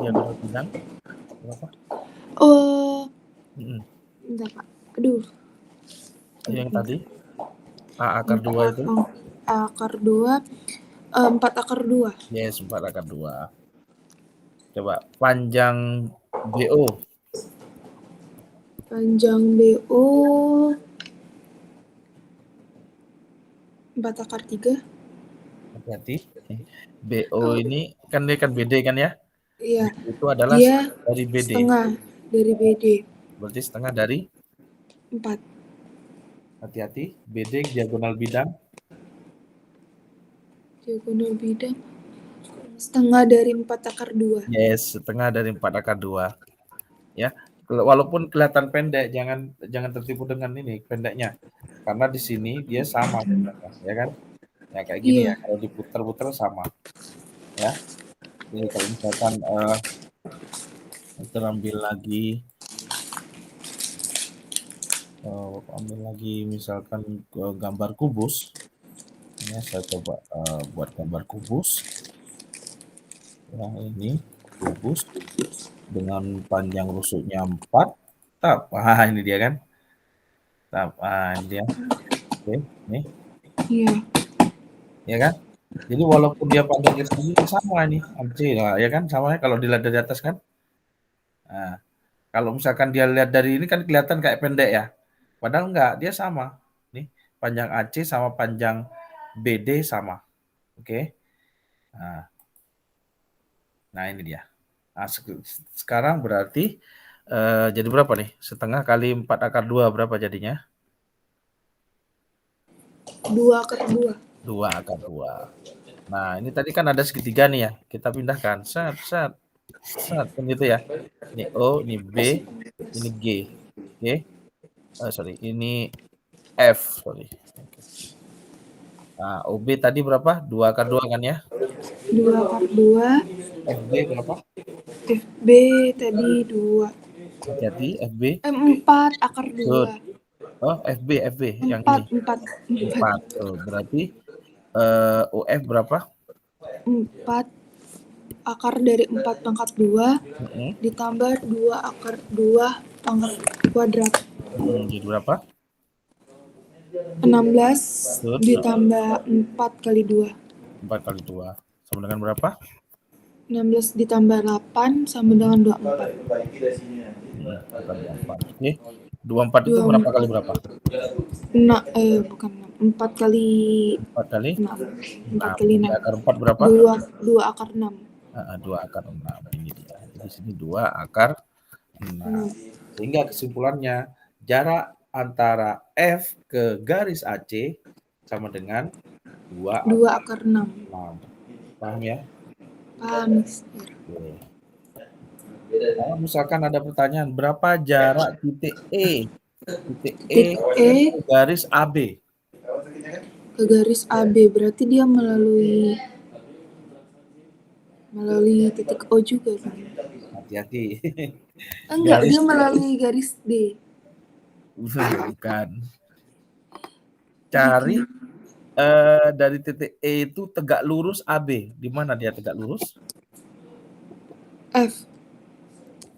[SPEAKER 1] Diagonal bidang berapa?
[SPEAKER 2] Oh. Bentar, Pak. Aduh.
[SPEAKER 1] Yang tadi A akar 2 itu?
[SPEAKER 2] A akar 2. 4 akar 2.
[SPEAKER 1] Yes, 4 akar 2. Coba panjang BO.
[SPEAKER 2] Panjang BO 4 akar 3.
[SPEAKER 1] Hati-hati. BO ini kan dia kan BD kan ya?
[SPEAKER 2] Iya.
[SPEAKER 1] Itu adalah
[SPEAKER 2] Dia
[SPEAKER 1] dari BD.
[SPEAKER 2] setengah dari BD.
[SPEAKER 1] Berarti setengah dari
[SPEAKER 2] 4.
[SPEAKER 1] Hati-hati, BD diagonal bidang.
[SPEAKER 2] Diagonal bidang setengah dari 4 akar 2.
[SPEAKER 1] Yes, setengah dari 4 akar 2. Ya. Walaupun kelihatan pendek, jangan tertipu dengan ini pendeknya. Karena di sini dia sama sebenarnya, ya kan? Ya kayak gini ya, kalau diputar-putar sama. Ya. Jadi kalau misalkan kita ambil lagi misalkan gambar kubus. Ya, saya coba buat gambar kubus. Yang ini kubus dengan panjang rusuknya 4. Tap. Ini dia kan. Tap. Ini dia. Oke, nih.
[SPEAKER 2] Iya.
[SPEAKER 1] Ya kan? Jadi walaupun dia panjangnya segini sama ini AC, nah, ya kan? Sama kalau dilihat dari atas kan. Nah, kalau misalkan dia lihat dari ini kan kelihatan kayak pendek ya. Padahal enggak, dia sama. Nih, panjang AC sama panjang BD sama. Oke. Nah, ini dia. Nah, sekarang berarti jadi berapa nih? Setengah kali 4 akar 2 berapa jadinya?
[SPEAKER 2] 2 akar 2.
[SPEAKER 1] 2 akar 2. Nah, ini tadi kan ada segitiga nih ya. Kita pindahkan. Set, set, set. Kan gitu ya. Ini O, ini B, ini G. Oke. Sorry, ini F. Sorry. Nah, OB tadi berapa? 2 akar 2 kan ya?
[SPEAKER 2] 2 akar 2.
[SPEAKER 1] FB berapa?
[SPEAKER 2] FB tadi 2.
[SPEAKER 1] Hati-hati, FB.
[SPEAKER 2] 4 akar 2.
[SPEAKER 1] Good. Oh, FB yang
[SPEAKER 2] 4,
[SPEAKER 1] ini.
[SPEAKER 2] 4.
[SPEAKER 1] 4. Oh, berarti UF berapa?
[SPEAKER 2] 4 akar dari 4 pangkat 2 ditambah 2 akar 2 pangkat kuadrat.
[SPEAKER 1] Jadi berapa?
[SPEAKER 2] 16
[SPEAKER 1] Good.
[SPEAKER 2] ditambah 4 kali 2.
[SPEAKER 1] 4 kali 2. Sama dengan berapa?
[SPEAKER 2] 16 ditambah 8 sama dengan 24.
[SPEAKER 1] 24. Oke. 24 itu berapa kali berapa?
[SPEAKER 2] Bukan 4 kali
[SPEAKER 1] 4 kali
[SPEAKER 2] 6. 4 kali 6.
[SPEAKER 1] Akar 4 berapa?
[SPEAKER 2] 2 akar 6.
[SPEAKER 1] 2 akar 6. Ini dia. Di sini 2 akar 6. Sehingga kesimpulannya jarak antara F ke garis AC sama dengan 2
[SPEAKER 2] akar 6.
[SPEAKER 1] Paham ya?
[SPEAKER 2] Paham,
[SPEAKER 1] Oke. Kalau misalkan ada pertanyaan, berapa jarak titik E? Titik E ke garis AB.
[SPEAKER 2] Ke garis AB berarti dia melalui titik O juga kan?
[SPEAKER 1] Hati-hati.
[SPEAKER 2] Enggak, dia melalui garis D.
[SPEAKER 1] Bukan. Cari dari titik E itu tegak lurus AB. Di mana dia tegak lurus?
[SPEAKER 2] F.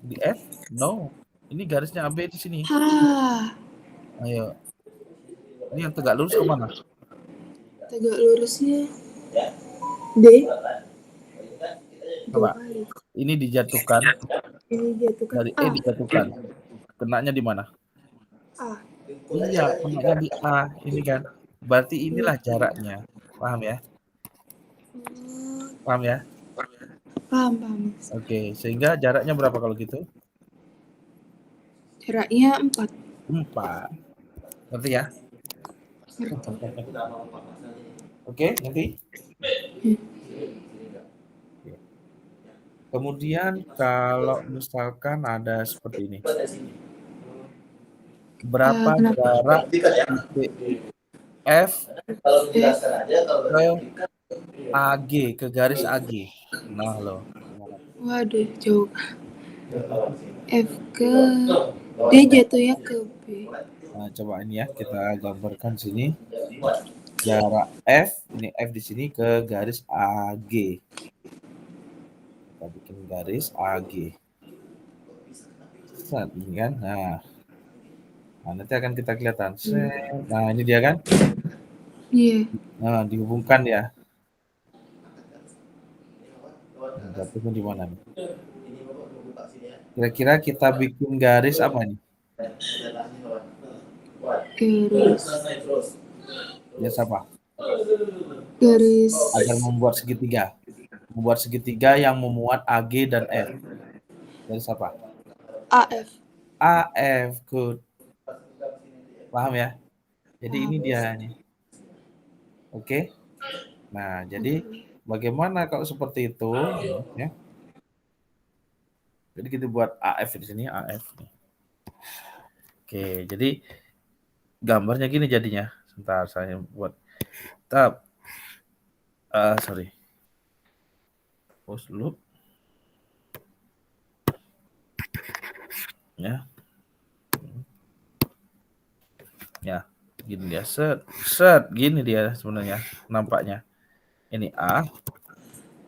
[SPEAKER 1] Di F? No. Ini garisnya AB di sini. Ayo. Ini yang tegak lurus kemana?
[SPEAKER 2] Tegak lurusnya D.
[SPEAKER 1] Coba. Ini dijatuhkan. Dari E dijatuhkan. Kenanya di mana?
[SPEAKER 2] A.
[SPEAKER 1] Iya, kenanya di A. Ini kan. Berarti inilah jaraknya. Paham ya? Paham ya?
[SPEAKER 2] Paham.
[SPEAKER 1] Oke, sehingga jaraknya berapa kalau gitu?
[SPEAKER 2] Jaraknya 4.
[SPEAKER 1] 4. Ngerti ya? Oke, ngerti? Kemudian kalau misalkan ada seperti ini. Berapa jarak titik F ke AG, ke garis AG? Nah, loh.
[SPEAKER 2] Waduh, jauh. F ke D jatuhnya ke B.
[SPEAKER 1] Nah, coba ini ya, kita gambarkan sini. Jarak F, ini F di sini ke garis AG. Kita bikin garis AG. Set, ini kan. Nah, nanti akan kita kelihatan. Nah, ini dia kan?
[SPEAKER 2] Iya.
[SPEAKER 1] Nah, dihubungkan ya. Jatuhnya di mana nih? Kira-kira kita bikin garis apa nih?
[SPEAKER 2] Garis.
[SPEAKER 1] Garis apa?
[SPEAKER 2] Garis.
[SPEAKER 1] Agar membuat segitiga. Membuat segitiga yang memuat AG dan F. Garis apa?
[SPEAKER 2] AF.
[SPEAKER 1] AF, good. Paham ya? Jadi ini dia nih. Oke. Nah, jadi bagaimana kalau seperti itu? Ya. Jadi kita buat AF di sini, AF. Oke, jadi gambarnya gini jadinya. Sebentar saya buat. Sorry. Pause dulu. Ya. Ya, gini dia. Set, gini dia sebenarnya nampaknya. Ini A,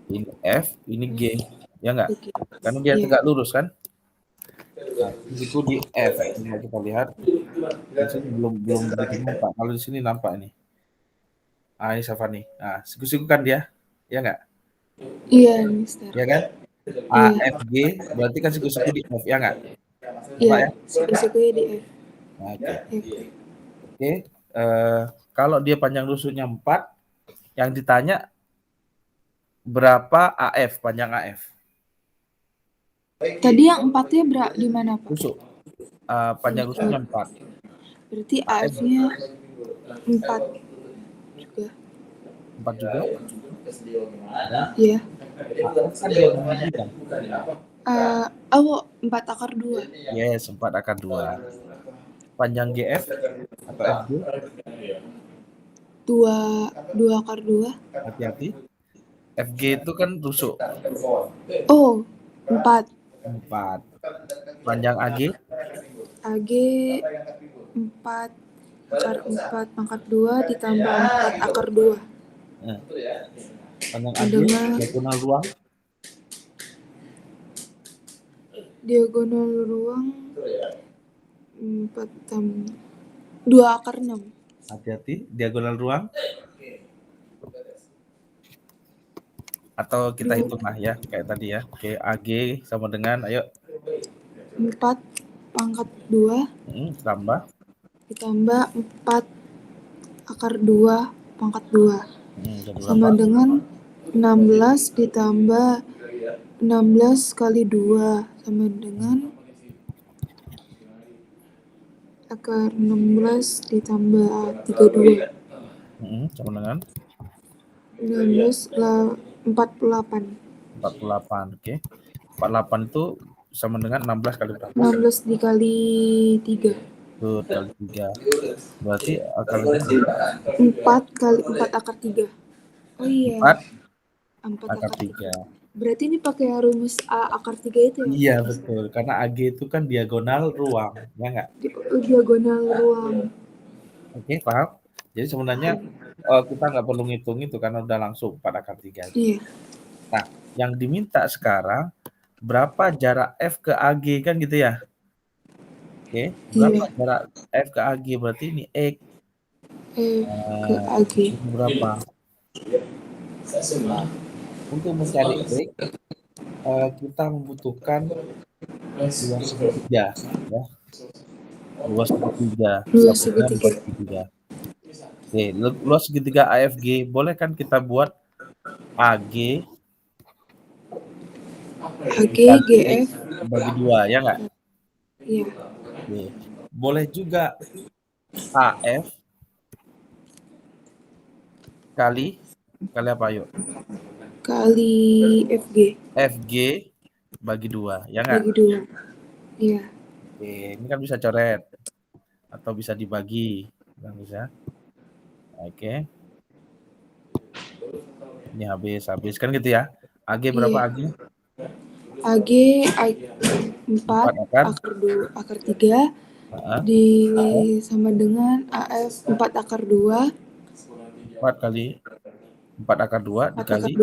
[SPEAKER 1] ini F, ini G. Ya enggak?
[SPEAKER 2] Oke.
[SPEAKER 1] Karena dia
[SPEAKER 2] Iya.
[SPEAKER 1] tegak lurus kan? Nah, itu di F. Coba kita lihat. Di sini belum begitu nampak. Kalau di sini nampak nih. Ini Safani. Nah, siku-siku kan dia. Ya enggak?
[SPEAKER 2] Iya, Mister.
[SPEAKER 1] Ya kan? A,
[SPEAKER 2] Iya.
[SPEAKER 1] F, G berarti kan siku-siku di F, ya enggak?
[SPEAKER 2] Iya,
[SPEAKER 1] Ya?
[SPEAKER 2] siku-sikunya di F.
[SPEAKER 1] Nah, oke.
[SPEAKER 2] F.
[SPEAKER 1] Oke. Kalau dia panjang rusuknya 4, yang ditanya berapa AF, panjang AF?
[SPEAKER 2] Tadi yang 4-nya di mana, Pak?
[SPEAKER 1] Rusuk. Panjang rusuknya 4.
[SPEAKER 2] Berarti
[SPEAKER 1] AF
[SPEAKER 2] AF-nya 4 juga.
[SPEAKER 1] 4 juga?
[SPEAKER 2] Iya.
[SPEAKER 1] AF kan diagonal 2.
[SPEAKER 2] 4 akar 2.
[SPEAKER 1] Yes, 4 akar 2. Panjang GF atau FG?
[SPEAKER 2] 2 akar 2.
[SPEAKER 1] Hati-hati. FG itu kan rusuk.
[SPEAKER 2] Oh, 4.
[SPEAKER 1] 4. Panjang AG?
[SPEAKER 2] AG 4 akar 4 pangkat 2 ditambah 4 akar 2.
[SPEAKER 1] Panjang AG, diagonal ruang?
[SPEAKER 2] Diagonal ruang 4 tambah 2 akar 6.
[SPEAKER 1] Hati-hati, diagonal ruang. Atau kita hitung lah ya, kayak tadi ya. Oke, AG sama dengan, ayo.
[SPEAKER 2] 4 pangkat 2
[SPEAKER 1] tambah
[SPEAKER 2] ditambah 4 akar 2 pangkat 2 sama
[SPEAKER 1] berapa?
[SPEAKER 2] dengan 16 ditambah 16 kali 2 sama dengan akar 16 ditambah 32.
[SPEAKER 1] Sama dengan
[SPEAKER 2] 16 48.
[SPEAKER 1] 48, oke. 48 itu sama dengan 16 kali berapa?
[SPEAKER 2] 16 dikali 3.
[SPEAKER 1] Betul, kali 3. Berarti akar
[SPEAKER 2] 4 kali 4 akar 3. Oh iya.
[SPEAKER 1] 4 akar 3.
[SPEAKER 2] Berarti ini pakai rumus A akar 3 itu ya?
[SPEAKER 1] Iya, betul. Karena AG itu kan diagonal ruang, ya enggak?
[SPEAKER 2] Diagonal ruang.
[SPEAKER 1] Oke, paham? Jadi sebenarnya kita nggak perlu ngitung itu karena udah langsung 4 akar 3.
[SPEAKER 2] Iya.
[SPEAKER 1] Nah, yang diminta sekarang berapa jarak F ke AG kan gitu ya? Oke, berapa jarak F ke AG? Berarti ini X.
[SPEAKER 2] F ke AG.
[SPEAKER 1] Berapa? Untuk mencari X, kita membutuhkan 2 segitiga. Ya. 2 segitiga.
[SPEAKER 2] 2 segitiga.
[SPEAKER 1] Oke, luas segitiga AFG. Boleh kan kita buat AG
[SPEAKER 2] GF
[SPEAKER 1] bagi 2, ya nggak?
[SPEAKER 2] Iya.
[SPEAKER 1] Oke. Boleh juga AF kali apa yuk?
[SPEAKER 2] Kali FG.
[SPEAKER 1] FG bagi 2, ya nggak?
[SPEAKER 2] Bagi 2. Iya.
[SPEAKER 1] Oke, ini kan bisa coret atau bisa dibagi, kan bisa. Oke. Ini habis kan gitu ya. AG berapa AG?
[SPEAKER 2] AG 4 akar 3 sama dengan AF 4 akar 2.
[SPEAKER 1] 4 kali 4 akar 2 dikali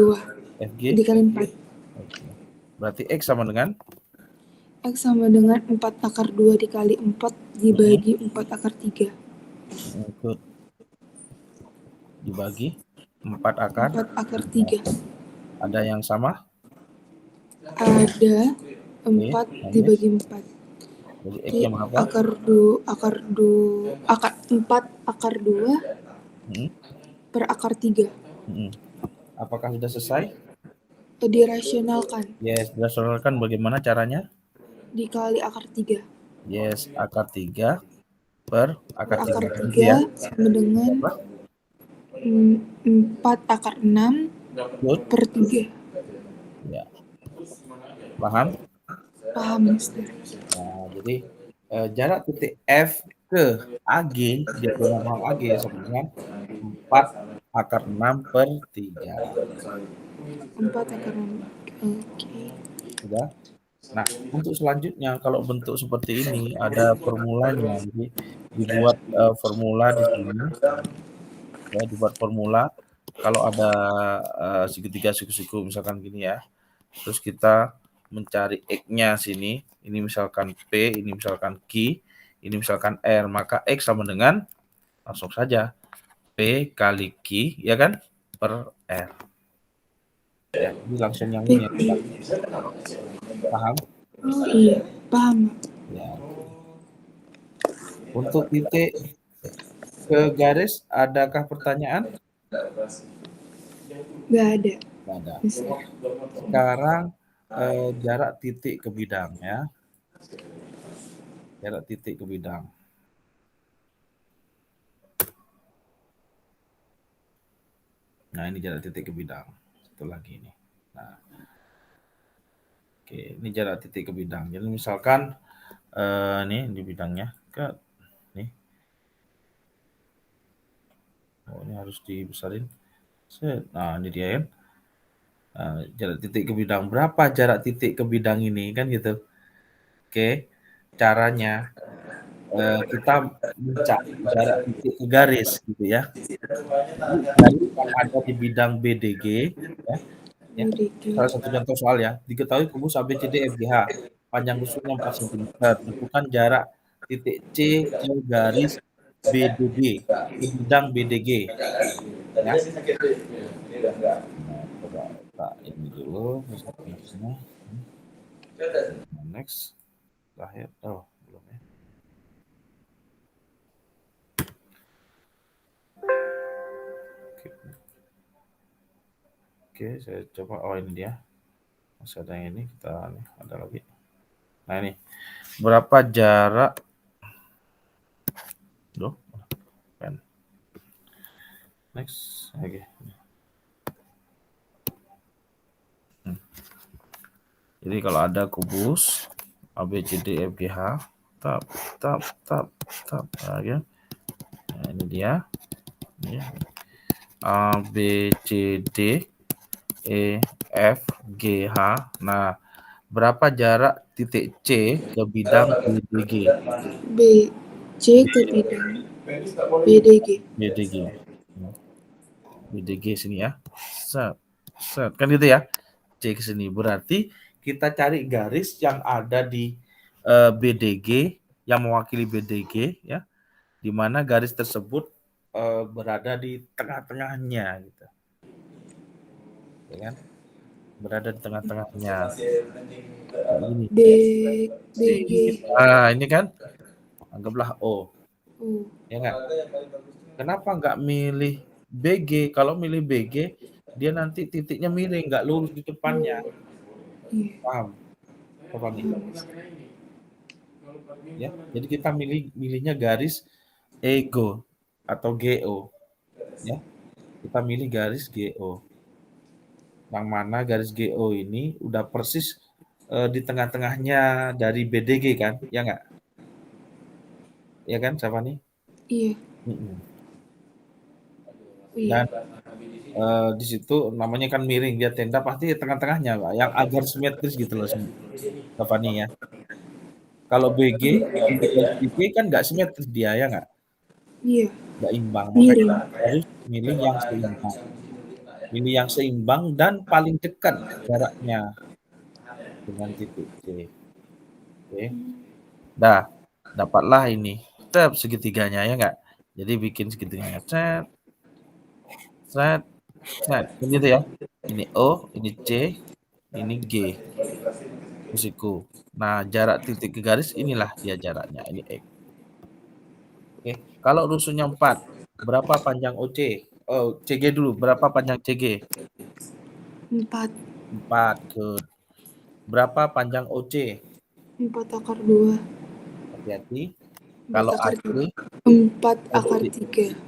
[SPEAKER 1] FG
[SPEAKER 2] dikali 4.
[SPEAKER 1] Oke. Berarti X sama dengan?
[SPEAKER 2] X sama dengan 4 akar 2 dikali 4 dibagi 4 akar 3.
[SPEAKER 1] Ikut. Dibagi 4 akar
[SPEAKER 2] 3.
[SPEAKER 1] Ada yang sama?
[SPEAKER 2] Ada 4 dibagi 4.
[SPEAKER 1] Jadi X yang berapa?
[SPEAKER 2] Akar 4 akar 2 per akar 3.
[SPEAKER 1] Apakah sudah selesai?
[SPEAKER 2] Dirasionalkan.
[SPEAKER 1] Yes, dirasionalkan bagaimana caranya?
[SPEAKER 2] Dikali akar 3.
[SPEAKER 1] Yes, akar 3 per akar 3
[SPEAKER 2] ya? Sama dengan 4 akar 6 per 3.
[SPEAKER 1] Ya. Paham?
[SPEAKER 2] Paham, Mister.
[SPEAKER 1] Nah, jadi jarak titik F ke AG, diagonal AG sama dengan 4 akar 6 per 3.
[SPEAKER 2] 4 akar 6. Oke.
[SPEAKER 1] Sudah? Nah, untuk selanjutnya kalau bentuk seperti ini ada formulanya. Jadi dibuat formula di sini. Ya, dibuat formula kalau ada segitiga siku-siku misalkan gini ya. terus kita mencari X-nya sini, ini misalkan P, ini misalkan Q, ini misalkan R, maka X sama dengan, langsung saja, P kali Q, ya kan, per R. Ya, ini langsung yang ini, paham?
[SPEAKER 2] Oh iya, paham.
[SPEAKER 1] Ya. Untuk titik ke garis, adakah pertanyaan?
[SPEAKER 2] Nggak ada.
[SPEAKER 1] Nggak ada.
[SPEAKER 2] Bisa.
[SPEAKER 1] Sekarang jarak titik ke bidang ya. Jarak titik ke bidang. Nah, ini jarak titik ke bidang. Satu lagi ini. Nah. Oke, ini jarak titik ke bidang. Jadi misalkan nih di bidangnya ke nih. Oh, ini harus dibesarin. Nah, ini dia ya. Jarak titik ke bidang. Berapa jarak titik ke bidang ini kan gitu. Oke. Caranya kita mencari jarak titik ke garis gitu ya. Jadi garis yang ada di bidang BDG ya. Ya. Salah satu contoh soal ya. Diketahui kubus ABCD FGH panjang rusuknya 4 cm. Tentukan jarak titik C ke garis BDG ke bidang BDG ya. Nah, coba tak ini dulu misalnya. Nah, next terakhir belum ya. Oke, saya coba ini dia. Masih ada yang ini, kita nih, ada lagi. Nah, ini. Berapa jarak pen. Next lagi. Jadi kalau ada kubus ABCD FGH, tap. Nah, ya. Nah, ini dia. Ini. ABCDEFGH. Nah, berapa jarak titik C ke bidang BDG?
[SPEAKER 2] B, C ke bidang BDG.
[SPEAKER 1] BDG sini ya. Set. Kan gitu ya. C ke sini. Berarti kita cari garis yang ada di BDG, yang mewakili BDG ya. Di mana garis tersebut berada di tengah-tengahnya gitu. Ya kan? Berada di tengah-tengahnya. Ini.
[SPEAKER 2] BDG.
[SPEAKER 1] Ini kan anggaplah O. Ya enggak? Kenapa enggak milih BG? Kalau milih BG, dia nanti titiknya miring, enggak lurus di depannya. Paham? Apa nih? Ya, jadi kita milihnya garis EGO atau GO. Ya. Kita milih garis GO. Yang mana garis GO ini udah persis di tengah-tengahnya dari BDG kan? Ya enggak? Ya kan, Safani?
[SPEAKER 2] Iya.
[SPEAKER 1] Dan di situ namanya kan miring, dia tenda pasti tengah-tengahnya, Pak, yang agar simetris gitu loh, Safani ya. Kalau BG kan nggak simetris dia, ya nggak?
[SPEAKER 2] Iya.
[SPEAKER 1] Nggak imbang, makanya harus milih yang seimbang. Pilih yang seimbang dan paling dekat jaraknya dengan titik C. Oke. Dah, dapatlah ini. Step segitiganya ya nggak? Jadi bikin segitiganya. Set. Begitu ya. Ini O, ini C, ini G. Kusiku. Nah, jarak titik ke garis inilah dia jaraknya. Ini X. Oke. Kalau rusunnya 4, berapa panjang OC? Oh, CG dulu. Berapa panjang CG?
[SPEAKER 2] 4.
[SPEAKER 1] 4. Good. Berapa panjang OC?
[SPEAKER 2] 4 akar 2.
[SPEAKER 1] Hati-hati.
[SPEAKER 2] 4
[SPEAKER 1] Kalau
[SPEAKER 2] akar
[SPEAKER 1] AC
[SPEAKER 2] 4 akar 3.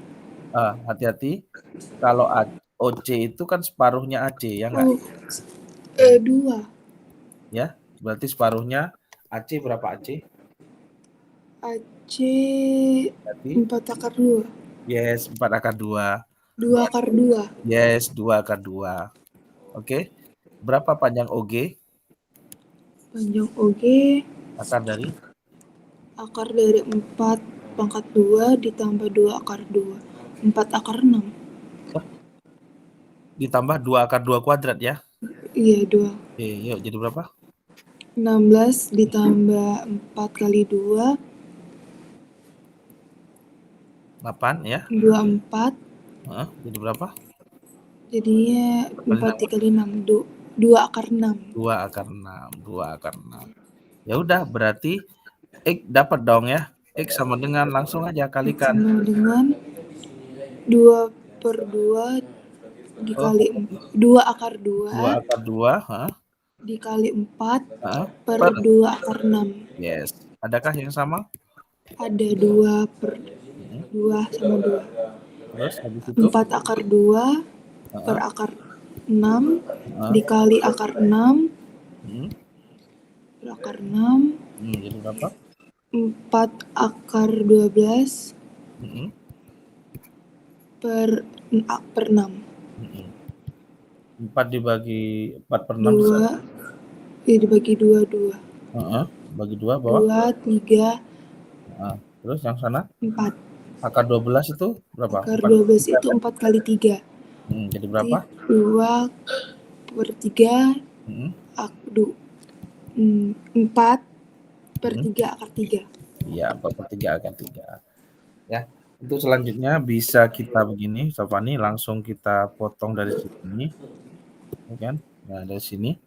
[SPEAKER 1] Hati-hati. Kalau OC itu kan separuhnya AC, ya enggak?
[SPEAKER 2] 2.
[SPEAKER 1] Ya, berarti separuhnya AC berapa AC?
[SPEAKER 2] AC 4 akar 2.
[SPEAKER 1] Yes, 4 akar 2.
[SPEAKER 2] 2 akar 2.
[SPEAKER 1] Yes, 2 akar 2. Oke. Berapa panjang OG?
[SPEAKER 2] Panjang OG
[SPEAKER 1] Akar dari
[SPEAKER 2] 4 pangkat 2 ditambah 2 akar 2. 4 akar 6.
[SPEAKER 1] ditambah 2 akar 2 kuadrat ya.
[SPEAKER 2] Iya, 2.
[SPEAKER 1] Oke, yuk jadi berapa?
[SPEAKER 2] 16 ditambah 4 kali 2,
[SPEAKER 1] 8 ya.
[SPEAKER 2] 24.
[SPEAKER 1] Jadi berapa?
[SPEAKER 2] Jadinya
[SPEAKER 1] Kali
[SPEAKER 2] 4
[SPEAKER 1] 6.
[SPEAKER 2] dikali 6, 2 akar 6.
[SPEAKER 1] 2 akar 6. 2 akar 6. Ya udah, berarti X dapat dong ya. X sama dengan langsung aja kalikan.
[SPEAKER 2] Sama dengan 2 per 2 dikali 2 akar
[SPEAKER 1] 2
[SPEAKER 2] 2
[SPEAKER 1] akar 2,
[SPEAKER 2] dikali 4 per
[SPEAKER 1] per
[SPEAKER 2] 2 akar 6.
[SPEAKER 1] yes. Adakah yang sama?
[SPEAKER 2] Ada 2 per 2 sama 2.
[SPEAKER 1] Terus habis itu
[SPEAKER 2] 4 akar 2 per akar 6 dikali akar 6 per akar 6
[SPEAKER 1] jadi berapa?
[SPEAKER 2] 4 akar 12 per 6.
[SPEAKER 1] 4 dibagi 4 per 6 bisa?
[SPEAKER 2] 2 dibagi 2, 2.
[SPEAKER 1] Bagi 2 bawah?
[SPEAKER 2] 2, 3,
[SPEAKER 1] Terus yang sana?
[SPEAKER 2] 4.
[SPEAKER 1] Akar 12 itu berapa?
[SPEAKER 2] Akar 12 itu 4 kali 3.
[SPEAKER 1] Jadi berapa?
[SPEAKER 2] 2 per 3 4 per 3 akar 3.
[SPEAKER 1] Iya, 4 per 3 akar 3. Ya, untuk selanjutnya bisa kita begini, Sofani, langsung kita potong dari sini. Ya kan? Nah, dari sini.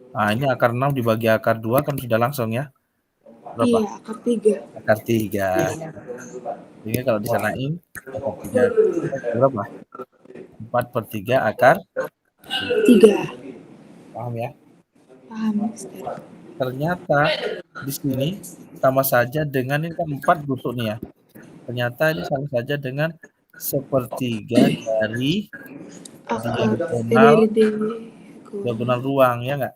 [SPEAKER 1] Nah, ini akar 6 dibagi akar 2 kan sudah langsung ya. Berapa?
[SPEAKER 2] Iya, akar 3.
[SPEAKER 1] Akar 3. Jadi kalau disanain, akar 3 berapa? 4 per 3 akar
[SPEAKER 2] 3.
[SPEAKER 1] Paham ya?
[SPEAKER 2] Paham, Mister.
[SPEAKER 1] Ternyata di sini sama saja dengan ini kan 4 busuk nih ya. Ternyata ini sama saja dengan sepertiga dari diagonal ruang, ya nggak?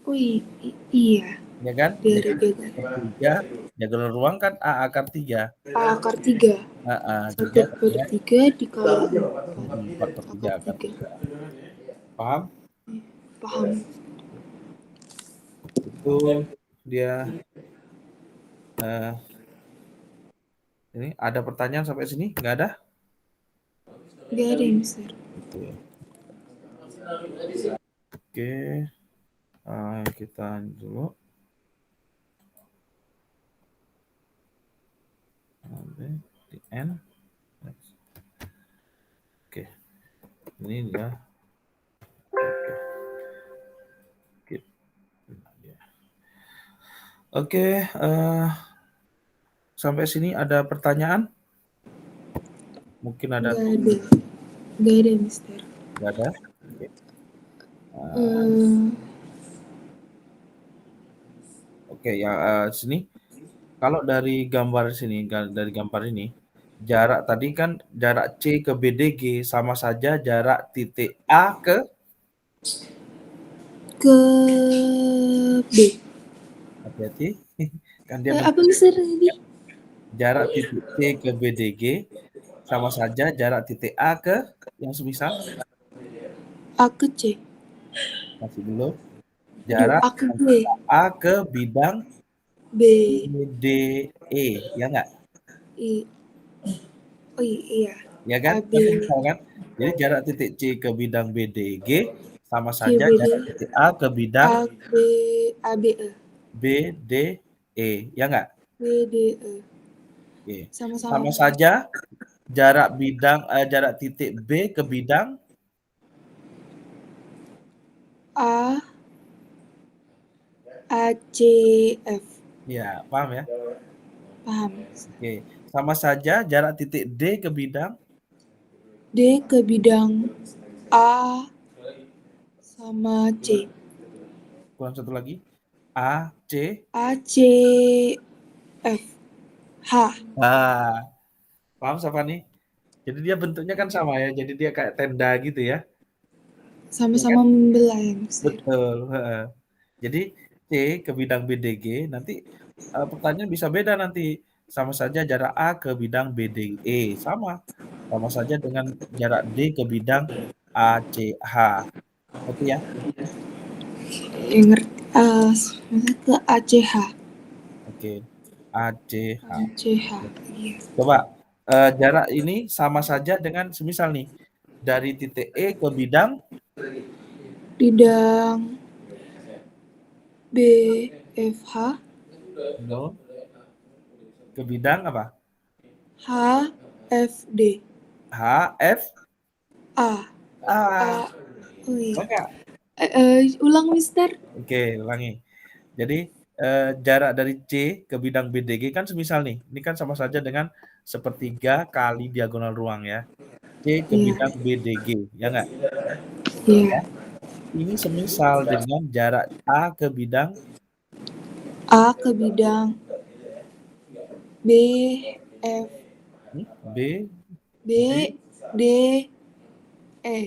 [SPEAKER 2] Oh iya.
[SPEAKER 1] Ya kan?
[SPEAKER 2] Dari
[SPEAKER 1] sepertiga diagonal ruang kan A akar 3.
[SPEAKER 2] A akar 3. 1 per 3 dikali
[SPEAKER 1] 4 per 3 akar 3. Paham?
[SPEAKER 2] Paham.
[SPEAKER 1] Itu dia. Ini ada pertanyaan sampai sini? Nggak ada?
[SPEAKER 2] Nggak ada, Mister.
[SPEAKER 1] Oke. Kita dulu. Di N. Oke. Ini dia. Oke. Sampai sini ada pertanyaan? Mungkin ada.
[SPEAKER 2] Nggak ada, Mister.
[SPEAKER 1] Nggak ada? Oke, ya sini. Kalau dari gambar sini, dari gambar ini, jarak tadi kan jarak C ke BDG sama saja jarak titik A ke
[SPEAKER 2] B.
[SPEAKER 1] Hati-hati. Kan dia
[SPEAKER 2] Apa, Mister, tadi?
[SPEAKER 1] Jarak titik C ke BDG sama saja jarak titik A ke yang semisal?
[SPEAKER 2] A ke C.
[SPEAKER 1] Masih belum. Jarak A ke bidang
[SPEAKER 2] B.
[SPEAKER 1] BDE, ya nggak?
[SPEAKER 2] Oh iya.
[SPEAKER 1] Ya kan? Kan? Jadi jarak titik C ke bidang BDG sama saja jarak titik A ke bidang
[SPEAKER 2] ABE.
[SPEAKER 1] BDE, ya nggak?
[SPEAKER 2] BDE.
[SPEAKER 1] Oke. Sama saja jarak jarak titik B ke bidang
[SPEAKER 2] ACF.
[SPEAKER 1] Ya, paham ya?
[SPEAKER 2] Paham.
[SPEAKER 1] Oke. Sama saja jarak titik D ke bidang
[SPEAKER 2] D ke bidang A sama C.
[SPEAKER 1] Kurang satu lagi. A, C.
[SPEAKER 2] ACF. H.
[SPEAKER 1] Paham siapa nih? Jadi dia bentuknya kan sama ya. Jadi dia kayak tenda gitu ya.
[SPEAKER 2] Sama-sama membelah ya,
[SPEAKER 1] Betul. Jadi C ke bidang BDG nanti pertanyaan bisa beda nanti. Sama saja jarak A ke bidang BDE sama saja dengan jarak D ke bidang ACH. Oke ya?
[SPEAKER 2] Ngerti. Ke ACH.
[SPEAKER 1] Oke. ACH.
[SPEAKER 2] Iya.
[SPEAKER 1] Coba jarak ini sama saja dengan semisal nih dari titik E ke bidang
[SPEAKER 2] bidang BFH,
[SPEAKER 1] No. Ke bidang apa?
[SPEAKER 2] HFD,
[SPEAKER 1] HF
[SPEAKER 2] A,
[SPEAKER 1] A.
[SPEAKER 2] oh iya.
[SPEAKER 1] Enggak.
[SPEAKER 2] Ulang Mister.
[SPEAKER 1] Oke, ulangi. Jadi jarak dari C ke bidang BDG kan semisal nih, ini kan sama saja dengan sepertiga kali diagonal ruang ya. C ke
[SPEAKER 2] Iya,
[SPEAKER 1] bidang BDG, ya enggak?
[SPEAKER 2] iya.
[SPEAKER 1] Ini semisal dengan jarak A ke bidang
[SPEAKER 2] A ke bidang BF,
[SPEAKER 1] B,
[SPEAKER 2] B,
[SPEAKER 1] D,
[SPEAKER 2] D, E,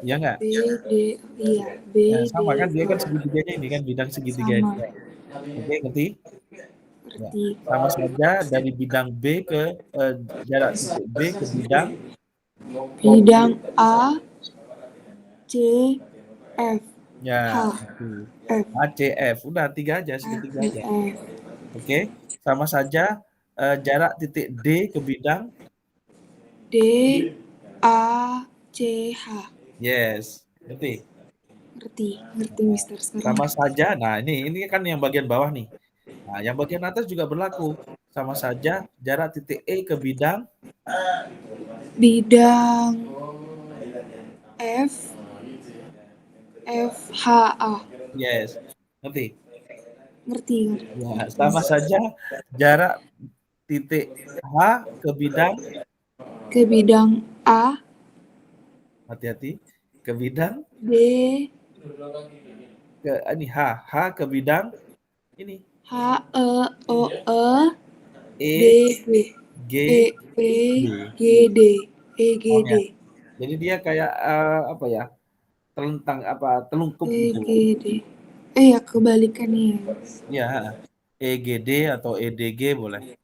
[SPEAKER 1] ya enggak?
[SPEAKER 2] B, D, iya, B,
[SPEAKER 1] Ya,
[SPEAKER 2] D,
[SPEAKER 1] sama kan dia
[SPEAKER 2] E,
[SPEAKER 1] kan segitiganya ini kan bidang segitiga ini.
[SPEAKER 2] sama,
[SPEAKER 1] Oke, ngerti? Ya.
[SPEAKER 2] berarti
[SPEAKER 1] Sama saja dari bidang B ke jarak titik B ke bidang
[SPEAKER 2] bidang A, C, F,
[SPEAKER 1] ya
[SPEAKER 2] H,
[SPEAKER 1] itu.
[SPEAKER 2] F,
[SPEAKER 1] ACF. Udah tiga aja,
[SPEAKER 2] F,
[SPEAKER 1] segitiga
[SPEAKER 2] D,
[SPEAKER 1] aja.
[SPEAKER 2] F,
[SPEAKER 1] Oke. Sama saja jarak titik D ke bidang
[SPEAKER 2] D, A, C, H.
[SPEAKER 1] yes. Ngerti?
[SPEAKER 2] Ngerti, ngerti
[SPEAKER 1] Nah,
[SPEAKER 2] Mister sekarang.
[SPEAKER 1] sama saja. Nah, ini kan yang bagian bawah nih. Nah, yang bagian atas juga berlaku. Sama saja jarak titik E ke bidang
[SPEAKER 2] Bidang F, F, H, A.
[SPEAKER 1] yes. Ngerti?
[SPEAKER 2] Ngerti, ngerti.
[SPEAKER 1] Ya, sama saja jarak titik H ke bidang
[SPEAKER 2] Ke bidang A,
[SPEAKER 1] hati-hati ke bidang
[SPEAKER 2] D,
[SPEAKER 1] ke ini H ke bidang ini
[SPEAKER 2] H, E, O, E, D,
[SPEAKER 1] E
[SPEAKER 2] B, E,
[SPEAKER 1] G
[SPEAKER 2] P,
[SPEAKER 1] D.
[SPEAKER 2] G, D, E, G,
[SPEAKER 1] Oh
[SPEAKER 2] D,
[SPEAKER 1] ya. Jadi dia kayak apa ya? Telentang apa telungkup
[SPEAKER 2] E,
[SPEAKER 1] gitu
[SPEAKER 2] G,
[SPEAKER 1] loh.
[SPEAKER 2] D. Ya kebalikannya.
[SPEAKER 1] Iya, EGD atau EDG boleh.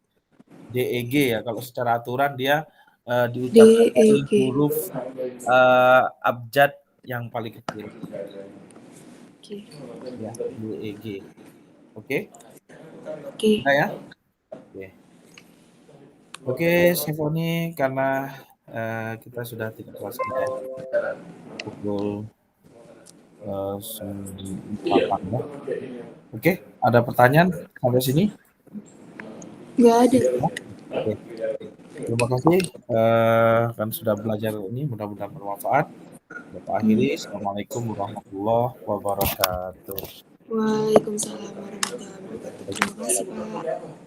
[SPEAKER 1] DEG ya kalau secara aturan dia
[SPEAKER 2] D,
[SPEAKER 1] diucapkan
[SPEAKER 2] E,
[SPEAKER 1] dari
[SPEAKER 2] G.
[SPEAKER 1] huruf abjad yang paling kecil
[SPEAKER 2] Oke,
[SPEAKER 1] ya, DEG. Oke?
[SPEAKER 2] oke.
[SPEAKER 1] Udah ya? Oke. Oke, Stephanie, karena kita sudah tidak terasa ya, pukul 8 ya. Oke, ada pertanyaan sampai sini?
[SPEAKER 2] Nggak ada.
[SPEAKER 1] Oke, terima kasih kan sudah belajar ini, mudah-mudahan bermanfaat. Bapak akhiri, Assalamualaikum warahmatullahi wabarakatuh.
[SPEAKER 2] Waalaikumsalam warahmatullahi wabarakatuh. Terima kasih, Pak.